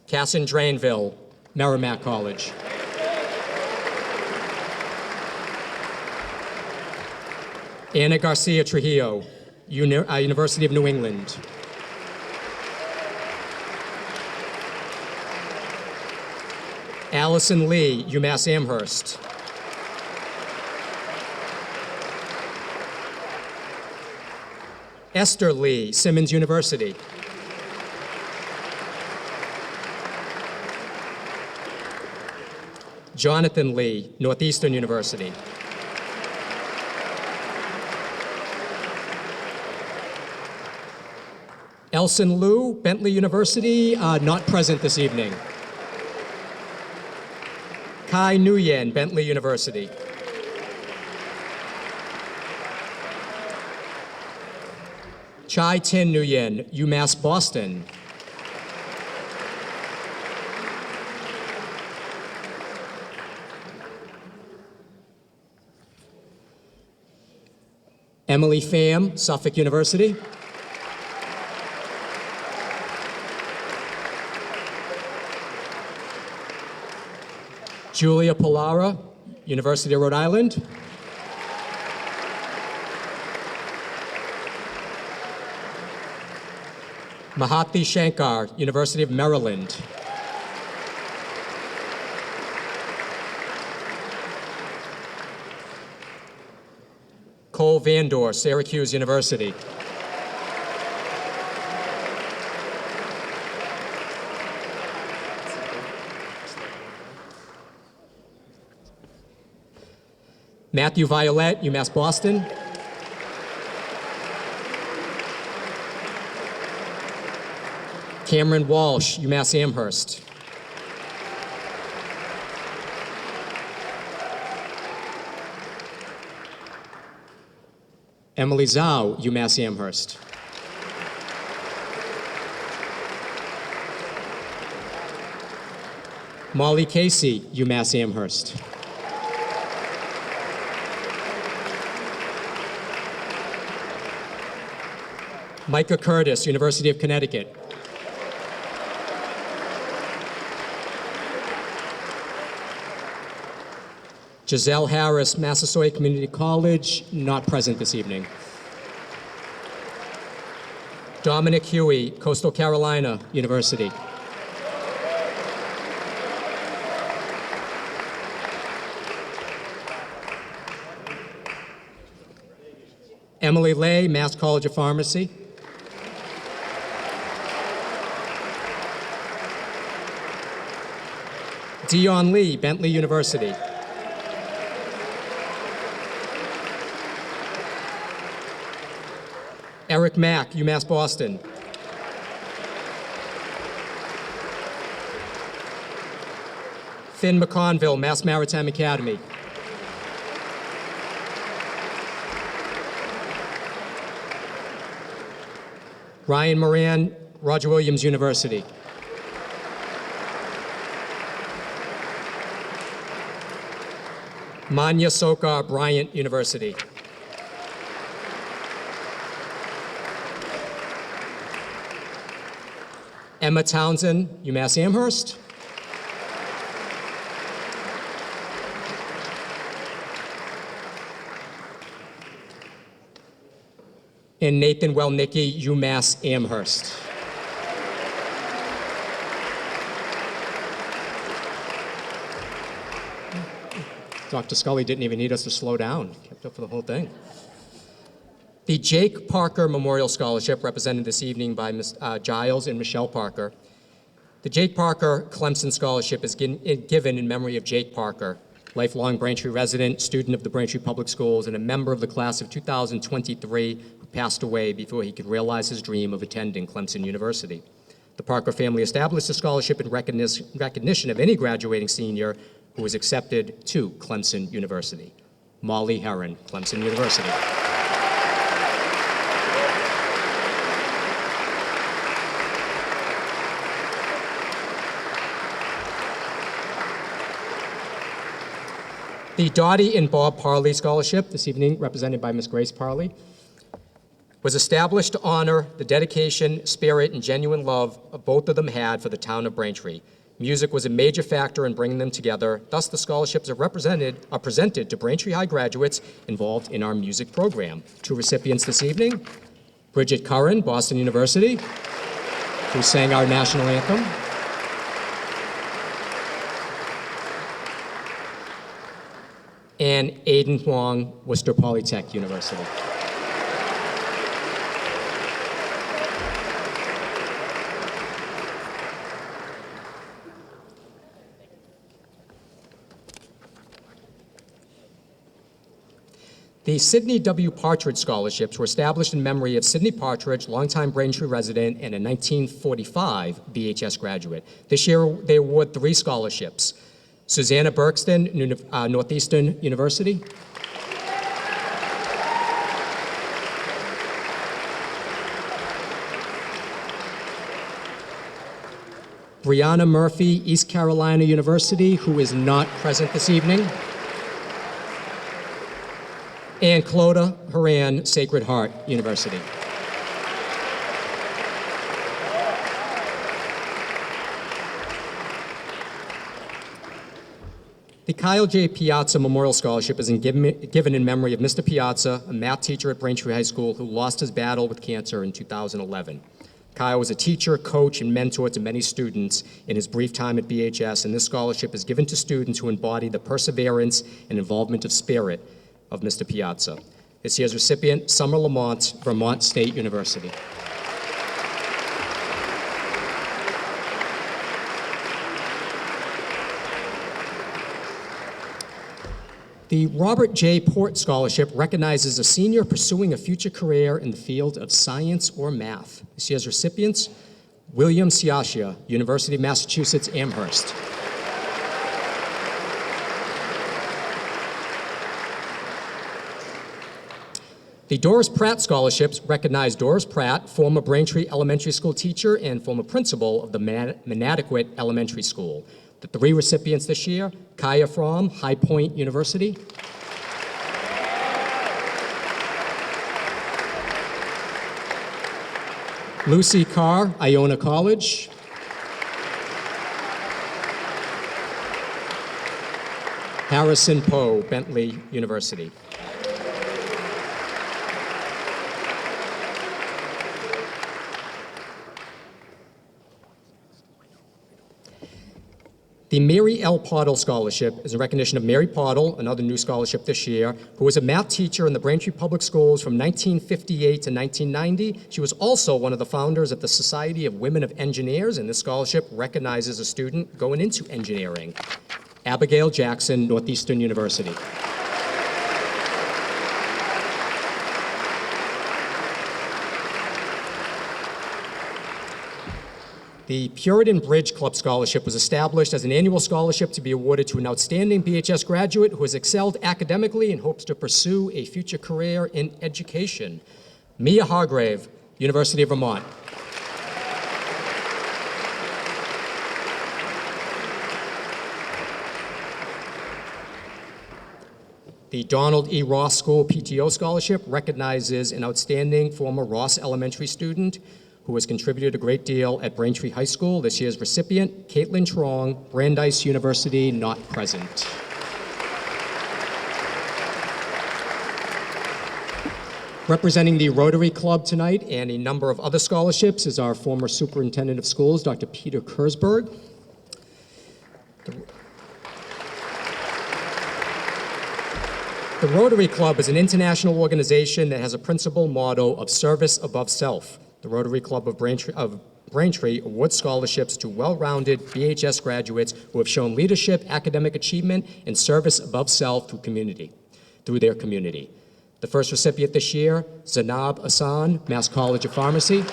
Casson Drainville, Merrimack College. Anna Garcia Trujillo, University of New England. Allison Lee, UMass Amherst. Esther Lee, Simmons University. Jonathan Lee, Northeastern University. Elson Liu, Bentley University, not present this evening. Kai Nguyen, Bentley University. Chai Tin Nguyen, UMass Boston. Emily Pham, Suffolk University. Julia Pollara, University of Rhode Island. Mahathi Shankar, University of Maryland. Cole Vandor, Syracuse University. Matthew Violette, UMass Boston. Cameron Walsh, UMass Amherst. Emily Zhao, UMass Amherst. Molly Casey, UMass Amherst. Micah Curtis, University of Connecticut. Giselle Harris, Massasoit Community College, not present this evening. Dominic Huey, Coastal Carolina University. Emily Lay, Mass College of Pharmacy. Dion Lee, Bentley University. Eric Mack, UMass Boston. Finn McConville, Mass Maritime Academy. Ryan Moran, Roger Williams University. Manya Sokar, Bryant University. Emma Townsend, UMass Amherst. And Nathan Welnicki, UMass Amherst. Dr. Scully didn't even need us to slow down. Kept up for the whole thing. The Jake Parker Memorial Scholarship, represented this evening by Ms. Giles and Michelle Parker. The Jake Parker Clemson Scholarship is given in memory of Jake Parker, lifelong Braintree resident, student of the Braintree Public Schools, and a member of the class of 2023 who passed away before he could realize his dream of attending Clemson University. The Parker family established the scholarship in recognition of any graduating senior who was accepted to Clemson University. Molly Herron, Clemson University. The Dottie and Bob Parley Scholarship, this evening represented by Ms. Grace Parley, was established to honor the dedication, spirit, and genuine love both of them had for the town of Braintree. Music was a major factor in bringing them together. Thus, the scholarships are presented to Braintree High graduates involved in our music program. Two recipients this evening: Bridget Curran, Boston University, who sang our national anthem. And Aiden Huang, Worcester Polytech University. The Sidney W. Partridge Scholarships were established in memory of Sidney Partridge, longtime Braintree resident and a 1945 BHS graduate. This year, they award 3 scholarships. Susanna Berkston, Northeastern University. Brianna Murphy, East Carolina University, who is not present this evening. And Clodagh Haran, Sacred Heart University. The Kyle J. Piazza Memorial Scholarship is given in memory of Mr. Piazza, a math teacher at Braintree High School who lost his battle with cancer in 2011. Kyle was a teacher, coach, and mentor to many students in his brief time at BHS, and this scholarship is given to students who embody the perseverance and involvement of spirit of Mr. Piazza. This year's recipient, Summer Lamont, Vermont State University. The Robert J. Port Scholarship recognizes a senior pursuing a future career in the field of science or math. This year's recipients: William Siasia, University of Massachusetts, Amherst. The Doris Pratt Scholarships recognize Doris Pratt, former Braintree Elementary School teacher and former principal of the Manadequit Elementary School. The three recipients this year: Kaya Fromm, High Point University; Lucy Carr, Iona College; Harrison Poe, Bentley University. The Mary L. Pottle Scholarship is a recognition of Mary Pottle, another new scholarship this year, who was a math teacher in the Braintree Public Schools from 1958 to 1990. She was also one of the founders of the Society of Women of Engineers, and this scholarship recognizes a student going into engineering. Abigail Jackson, Northeastern University. The Puritan Bridge Club Scholarship was established as an annual scholarship to be awarded to an outstanding BHS graduate who has excelled academically and hopes to pursue a future career in education. Mia Hargrave, University of Vermont. The Donald E. Ross School PTO Scholarship recognizes an outstanding former Ross Elementary student who has contributed a great deal at Braintree High School. This year's recipient, Caitlin Trong, Brandeis University, not present. Representing the Rotary Club tonight and a number of other scholarships is our former Superintendent of Schools, Dr. Peter Kurzberg. The Rotary Club is an international organization that has a principal motto of service above self. The Rotary Club of Braintree awards scholarships to well-rounded BHS graduates who have shown leadership, academic achievement, and service above self through their community. The first recipient this year, Zainab Hassan, Mass College of Pharmacy.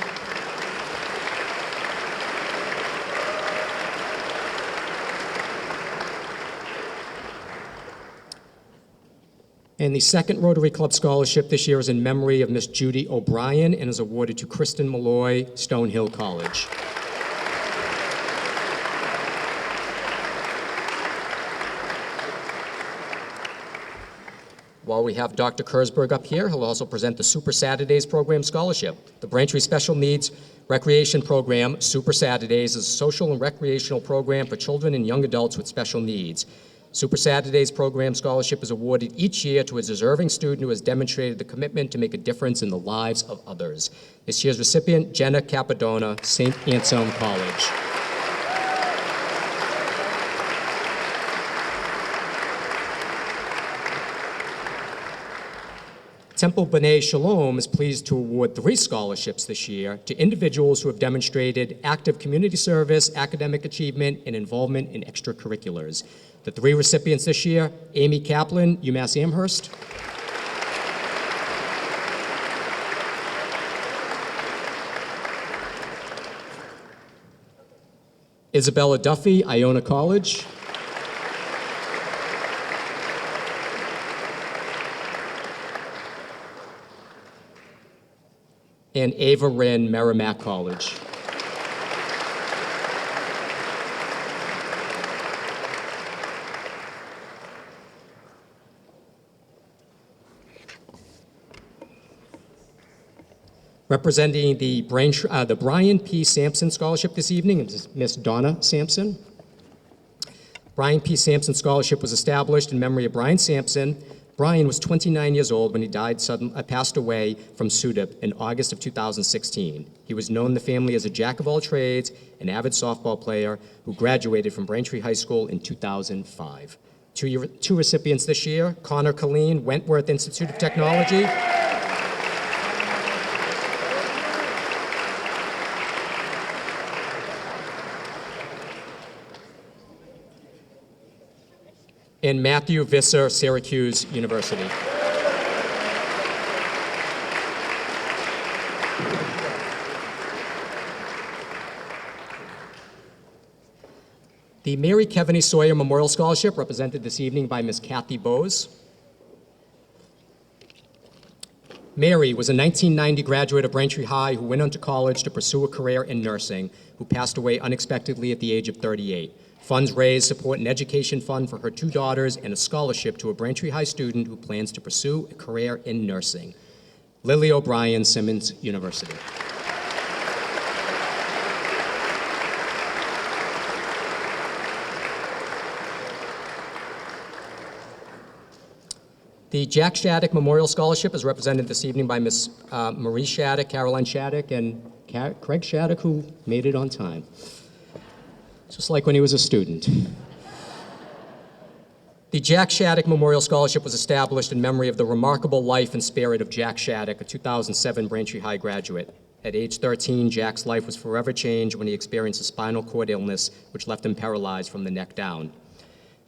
And the second Rotary Club Scholarship this year is in memory of Miss Judy O'Brien and is awarded to Kristen Malloy, Stonehill College. While we have Dr. Kurzberg up here, he'll also present the Super Saturdays Program Scholarship. The Braintree Special Needs Recreation Program, Super Saturdays, is a social and recreational program for children and young adults with special needs. Super Saturdays Program Scholarship is awarded each year to a deserving student who has demonstrated the commitment to make a difference in the lives of others. This year's recipient, Jenna Capadona, St. Anselm College. Temple B'nai Shalom is pleased to award 3 scholarships this year to individuals who have demonstrated active community service, academic achievement, and involvement in extracurriculars. The 3 recipients this year: Amy Kaplan, UMass Amherst; Isabella Duffy, Iona College; and Ava Wren, Merrimack College. Representing the Brian P. Sampson Scholarship this evening is Miss Donna Sampson. Brian P. Sampson Scholarship was established in memory of Brian Sampson. Brian was 29 years old when he passed away from SUDEP in August of 2016. He was known in the family as a jack of all trades, an avid softball player who graduated from Braintree High School in 2005. Two recipients this year: Connor Colleen, Wentworth Institute of Technology; and Matthew Visser, Syracuse University. The Mary Kevany Sawyer Memorial Scholarship, represented this evening by Ms. Kathy Bowes. Mary was a 1990 graduate of Braintree High who went on to college to pursue a career in nursing, who passed away unexpectedly at the age of 38. Funds raised support an education fund for her 2 daughters and a scholarship to a Braintree High student who plans to pursue a career in nursing. Lily O'Brien, Simmons University. The Jack Shattuck Memorial Scholarship is represented this evening by Ms. Marie Shattuck, Caroline Shattuck, and Craig Shattuck, who made it on time. Just like when he was a student. The Jack Shattuck Memorial Scholarship was established in memory of the remarkable life and spirit of Jack Shattuck, a 2007 Braintree High graduate. At age 13, Jack's life was forever changed when he experienced a spinal cord illness which left him paralyzed from the neck down.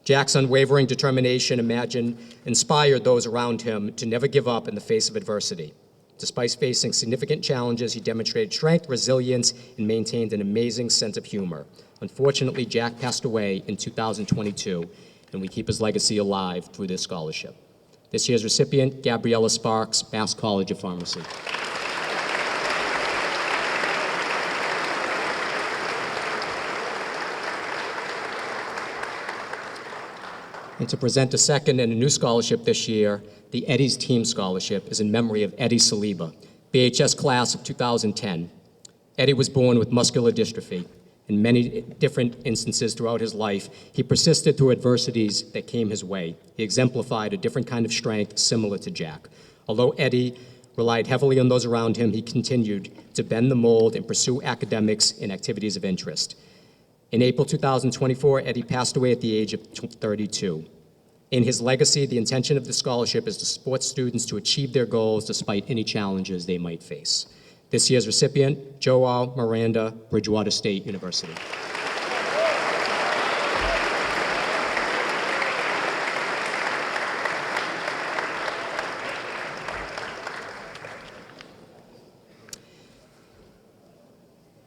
Jack's unwavering determination inspired those around him to never give up in the face of adversity. Despite facing significant challenges, he demonstrated strength, resilience, and maintained an amazing sense of humor. Unfortunately, Jack passed away in 2022, and we keep his legacy alive through this scholarship. This year's recipient, Gabriella Sparks, Mass College of Pharmacy. And to present a second and a new scholarship this year, the Eddie's Team Scholarship is in memory of Eddie Saliba, BHS class of 2010. Eddie was born with muscular dystrophy. In many different instances throughout his life, he persisted through adversities that came his way. He exemplified a different kind of strength similar to Jack. Although Eddie relied heavily on those around him, he continued to bend the mold and pursue academics and activities of interest. In April 2024, Eddie passed away at the age of 32. In his legacy, the intention of the scholarship is to support students to achieve their goals despite any challenges they might face. This year's recipient, Joao Miranda, Bridgewater State University.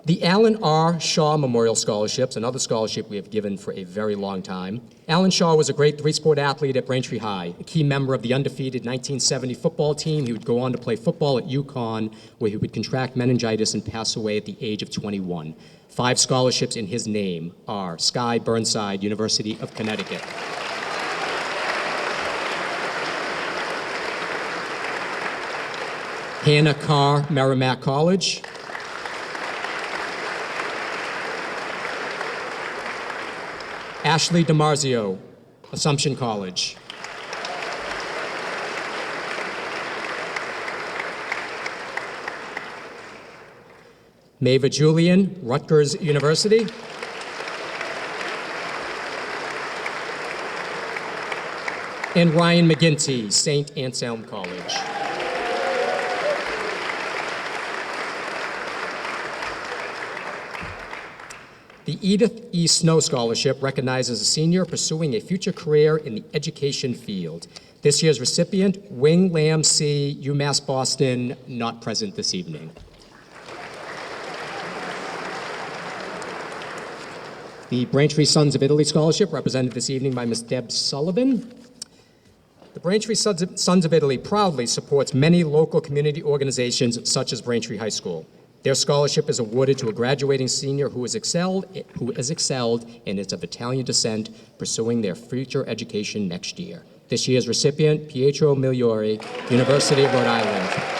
The Alan R. Shaw Memorial Scholarships, another scholarship we have given for a very long time. Alan Shaw was a great 3-sport athlete at Braintree High, a key member of the undefeated 1970 football team. He would go on to play football at UConn, where he would contract meningitis and pass away at the age of 21. 5 scholarships in his name are Sky Burnside, University of Connecticut. Hannah Carr, Merrimack College. Ashley DiMarzio, Assumption College. Maeva Julian, Rutgers University. And Ryan McGinty, St. Anselm College. The Edith E. Snow Scholarship recognizes a senior pursuing a future career in the education field. This year's recipient, Wing Lam C., UMass Boston, not present this evening. The Braintree Sons of Italy Scholarship, represented this evening by Ms. Deb Sullivan. The Braintree Sons of Italy proudly supports many local community organizations such as Braintree High School. Their scholarship is awarded to a graduating senior who has excelled and is of Italian descent, pursuing their future education next year. This year's recipient, Pietro Migliori, University of Rhode Island.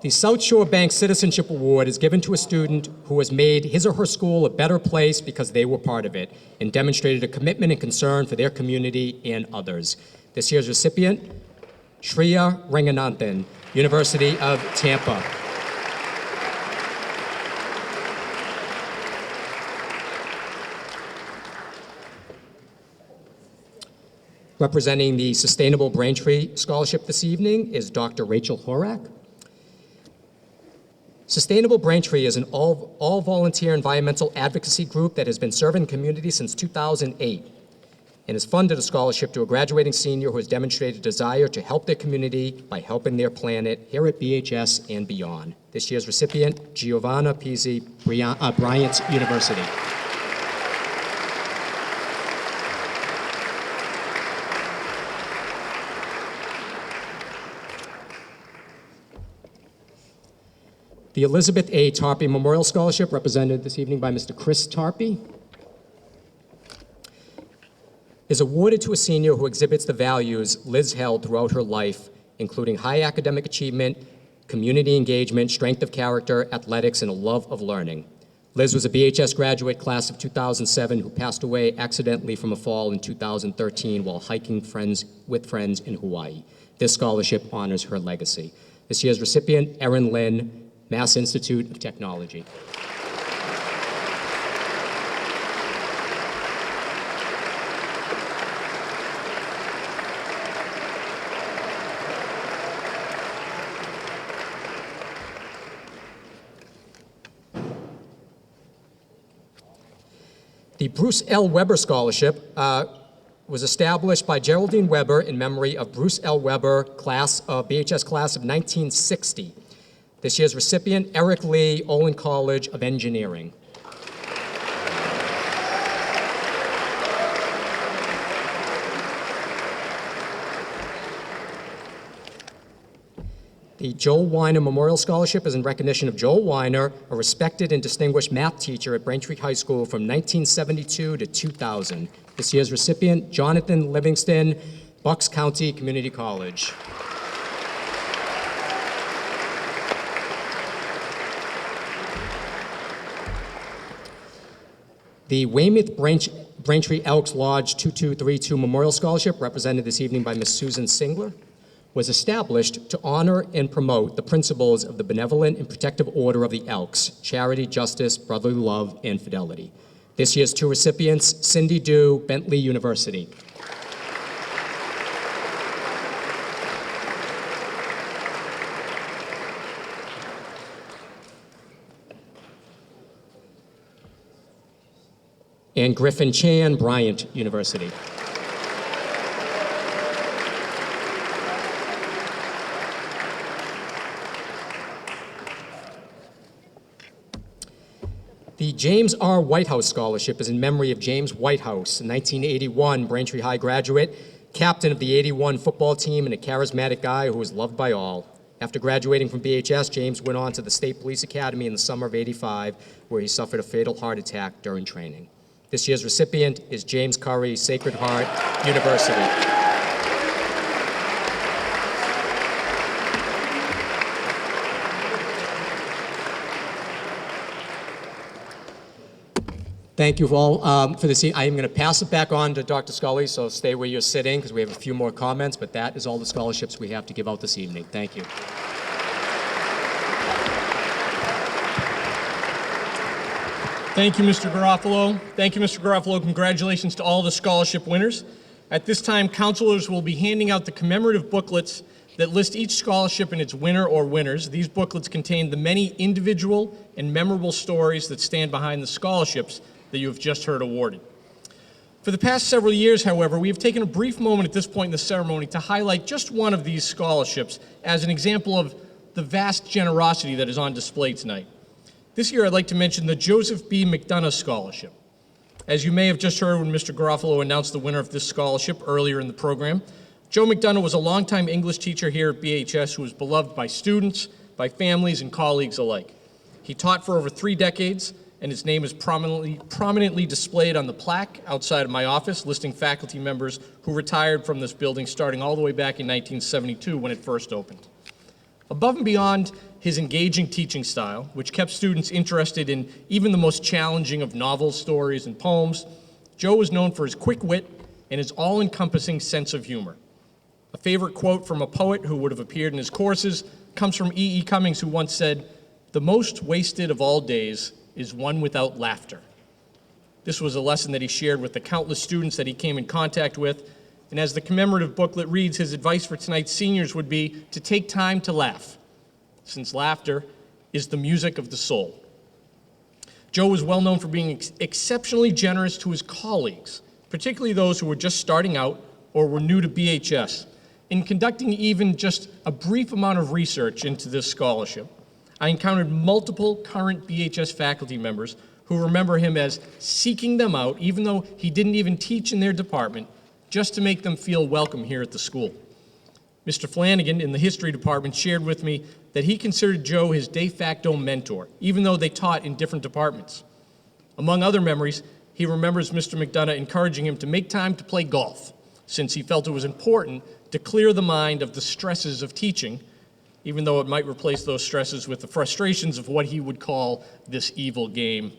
The South Shore Bank Citizenship Award is given to a student who has made his or her school a better place because they were part of it and demonstrated a commitment and concern for their community and others. This year's recipient, Shreya Ranganathan, University of Tampa. Representing the Sustainable Braintree Scholarship this evening is Dr. Rachel Horak. Sustainable Braintree is an all-volunteer environmental advocacy group that has been serving the community since 2008. and has funded a scholarship to a graduating senior who has demonstrated a desire to help their community by helping their planet here at BHS and beyond. This year's recipient, Giovanna Pizzi, Bryant University. The Elizabeth A. Tarpey Memorial Scholarship, represented this evening by Mr. Chris Tarpey, is awarded to a senior who exhibits the values Liz held throughout her life, including high academic achievement, community engagement, strength of character, athletics, and a love of learning. Liz was a BHS graduate class of 2007 who passed away accidentally from a fall in 2013 while hiking with friends in Hawaii. This scholarship honors her legacy. This year's recipient, Erin Lynn, Mass Institute of Technology. The Bruce L. Weber Scholarship was established by Geraldine Weber in memory of Bruce L. Weber, BHS class of 1960. This year's recipient, Eric Lee, Olin College of Engineering. The Joel Weiner Memorial Scholarship is in recognition of Joel Weiner, a respected and distinguished math teacher at Braintree High School from 1972 to 2000. This year's recipient, Jonathan Livingston, Bucks County Community College. The Weymouth Braintree Elks Lodge 2232 Memorial Scholarship, represented this evening by Ms. Susan Singler, was established to honor and promote the principles of the Benevolent and Protective Order of the Elks: charity, justice, brotherly love, and fidelity. This year's two recipients, Cindy Dew, Bentley University. And Griffin Chan, Bryant University. The James R. Whitehouse Scholarship is in memory of James Whitehouse, a 1981 Braintree High graduate, captain of the '81 football team, and a charismatic guy who was loved by all. After graduating from BHS, James went on to the State Police Academy in the summer of '85, where he suffered a fatal heart attack during training. This year's recipient is James Curry, Sacred Heart University. Thank you all for this evening. I am going to pass it back on to Dr. Scully, so stay where you're sitting because we have a few more comments, but that is all the scholarships we have to give out this evening. Thank you. Thank you, Mr. Garofalo. Thank you, Mr. Garofalo. Congratulations to all the scholarship winners. At this time, counselors will be handing out the commemorative booklets that list each scholarship and its winner or winners. These booklets contain the many individual and memorable stories that stand behind the scholarships that you have just heard awarded. For the past several years, however, we have taken a brief moment at this point in the ceremony to highlight just one of these scholarships as an example of the vast generosity that is on display tonight. This year, I'd like to mention the Joseph B. McDonough Scholarship. As you may have just heard when Mr. Garofalo announced the winner of this scholarship earlier in the program, Joe McDonough was a longtime English teacher here at BHS who was beloved by students, by families, and colleagues alike. He taught for over 3 decades, and his name is prominently displayed on the plaque outside of my office, listing faculty members who retired from this building starting all the way back in 1972 when it first opened. Above and beyond his engaging teaching style, which kept students interested in even the most challenging of novels, stories, and poems, Joe was known for his quick wit and his all-encompassing sense of humor. A favorite quote from a poet who would have appeared in his courses comes from E.E. Cummings, who once said, "The most wasted of all days is one without laughter." This was a lesson that he shared with the countless students that he came in contact with, and as the commemorative booklet reads, his advice for tonight's seniors would be to take time to laugh, since laughter is the music of the soul. Joe was well known for being exceptionally generous to his colleagues, particularly those who were just starting out or were new to BHS. In conducting even just a brief amount of research into this scholarship, I encountered multiple current BHS faculty members who remember him as seeking them out, even though he didn't even teach in their department, just to make them feel welcome here at the school. Mr. Flanagan in the history department shared with me that he considered Joe his de facto mentor, even though they taught in different departments. Among other memories, he remembers Mr. McDonough encouraging him to make time to play golf, since he felt it was important to clear the mind of the stresses of teaching, even though it might replace those stresses with the frustrations of what he would call this evil game.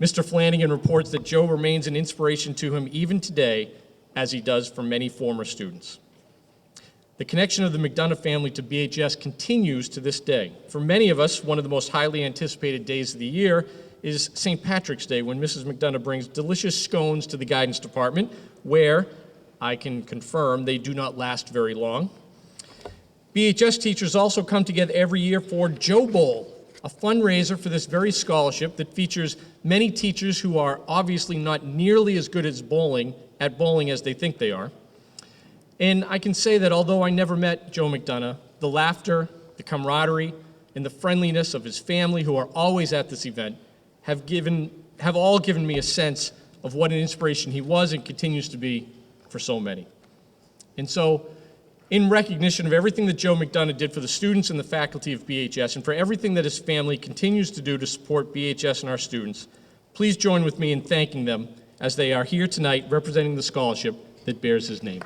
Mr. Flanagan reports that Joe remains an inspiration to him even today, as he does for many former students. The connection of the McDonough family to BHS continues to this day. For many of us, one of the most highly anticipated days of the year is St. Patrick's Day, when Mrs. McDonough brings delicious scones to the guidance department, where I can confirm they do not last very long. BHS teachers also come together every year for Joe Bowl, a fundraiser for this very scholarship that features many teachers who are obviously not nearly as good at bowling as they think they are. And I can say that although I never met Joe McDonough, the laughter, the camaraderie, and the friendliness of his family, who are always at this event, have all given me a sense of what an inspiration he was and continues to be for so many. And so, in recognition of everything that Joe McDonough did for the students and the faculty of BHS, and for everything that his family continues to do to support BHS and our students, please join with me in thanking them as they are here tonight representing the scholarship that bears his name.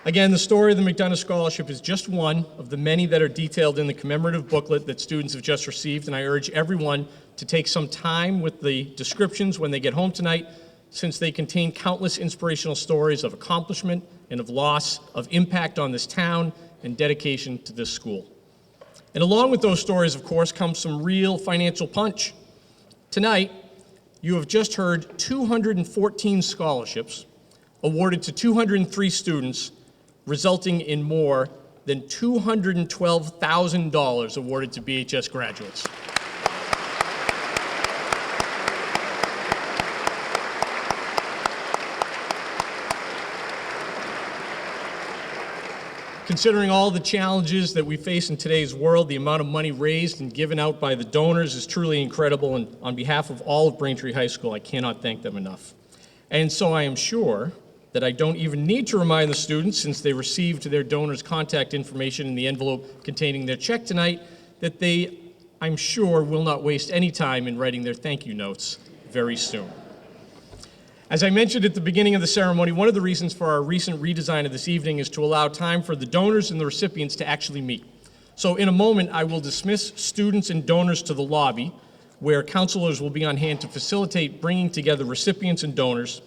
Again, the story of the McDonough Scholarship is just one of the many that are detailed in the commemorative booklet that students have just received, and I urge everyone to take some time with the descriptions when they get home tonight, since they contain countless inspirational stories of accomplishment and of loss, of impact on this town, and dedication to this school. And along with those stories, of course, comes some real financial punch. Tonight, you have just heard 214 scholarships awarded to 203 students, resulting in more than $212,000 awarded to BHS graduates. Considering all the challenges that we face in today's world, the amount of money raised and given out by the donors is truly incredible, and on behalf of all of Braintree High School, I cannot thank them enough. And so I am sure that I don't even need to remind the students, since they received their donors' contact information in the envelope containing their check tonight, that they, I'm sure, will not waste any time in writing their thank you notes very soon. As I mentioned at the beginning of the ceremony, one of the reasons for our recent redesign of this evening is to allow time for the donors and the recipients to actually meet. So in a moment, I will dismiss students and donors to the lobby, where counselors will be on hand to facilitate bringing together recipients and donors.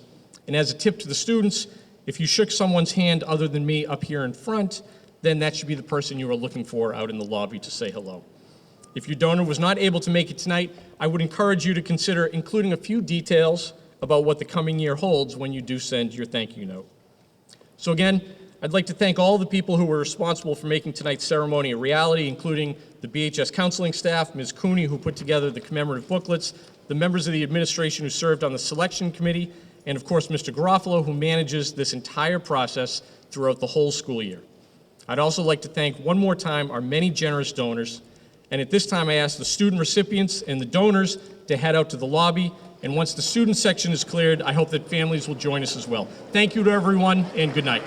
And as a tip to the students, if you shook someone's hand other than me up here in front, then that should be the person you are looking for out in the lobby to say hello. If your donor was not able to make it tonight, I would encourage you to consider including a few details about what the coming year holds when you do send your thank you note. So again, I'd like to thank all the people who were responsible for making tonight's ceremony a reality, including the BHS counseling staff, Ms. Cooney, who put together the commemorative booklets, the members of the administration who served on the selection committee, and of course, Mr. Garofalo, who manages this entire process throughout the whole school year. I'd also like to thank one more time our many generous donors, and at this time I ask the student recipients and the donors to head out to the lobby, and once the student section is cleared, I hope that families will join us as well. Thank you to everyone, and good night.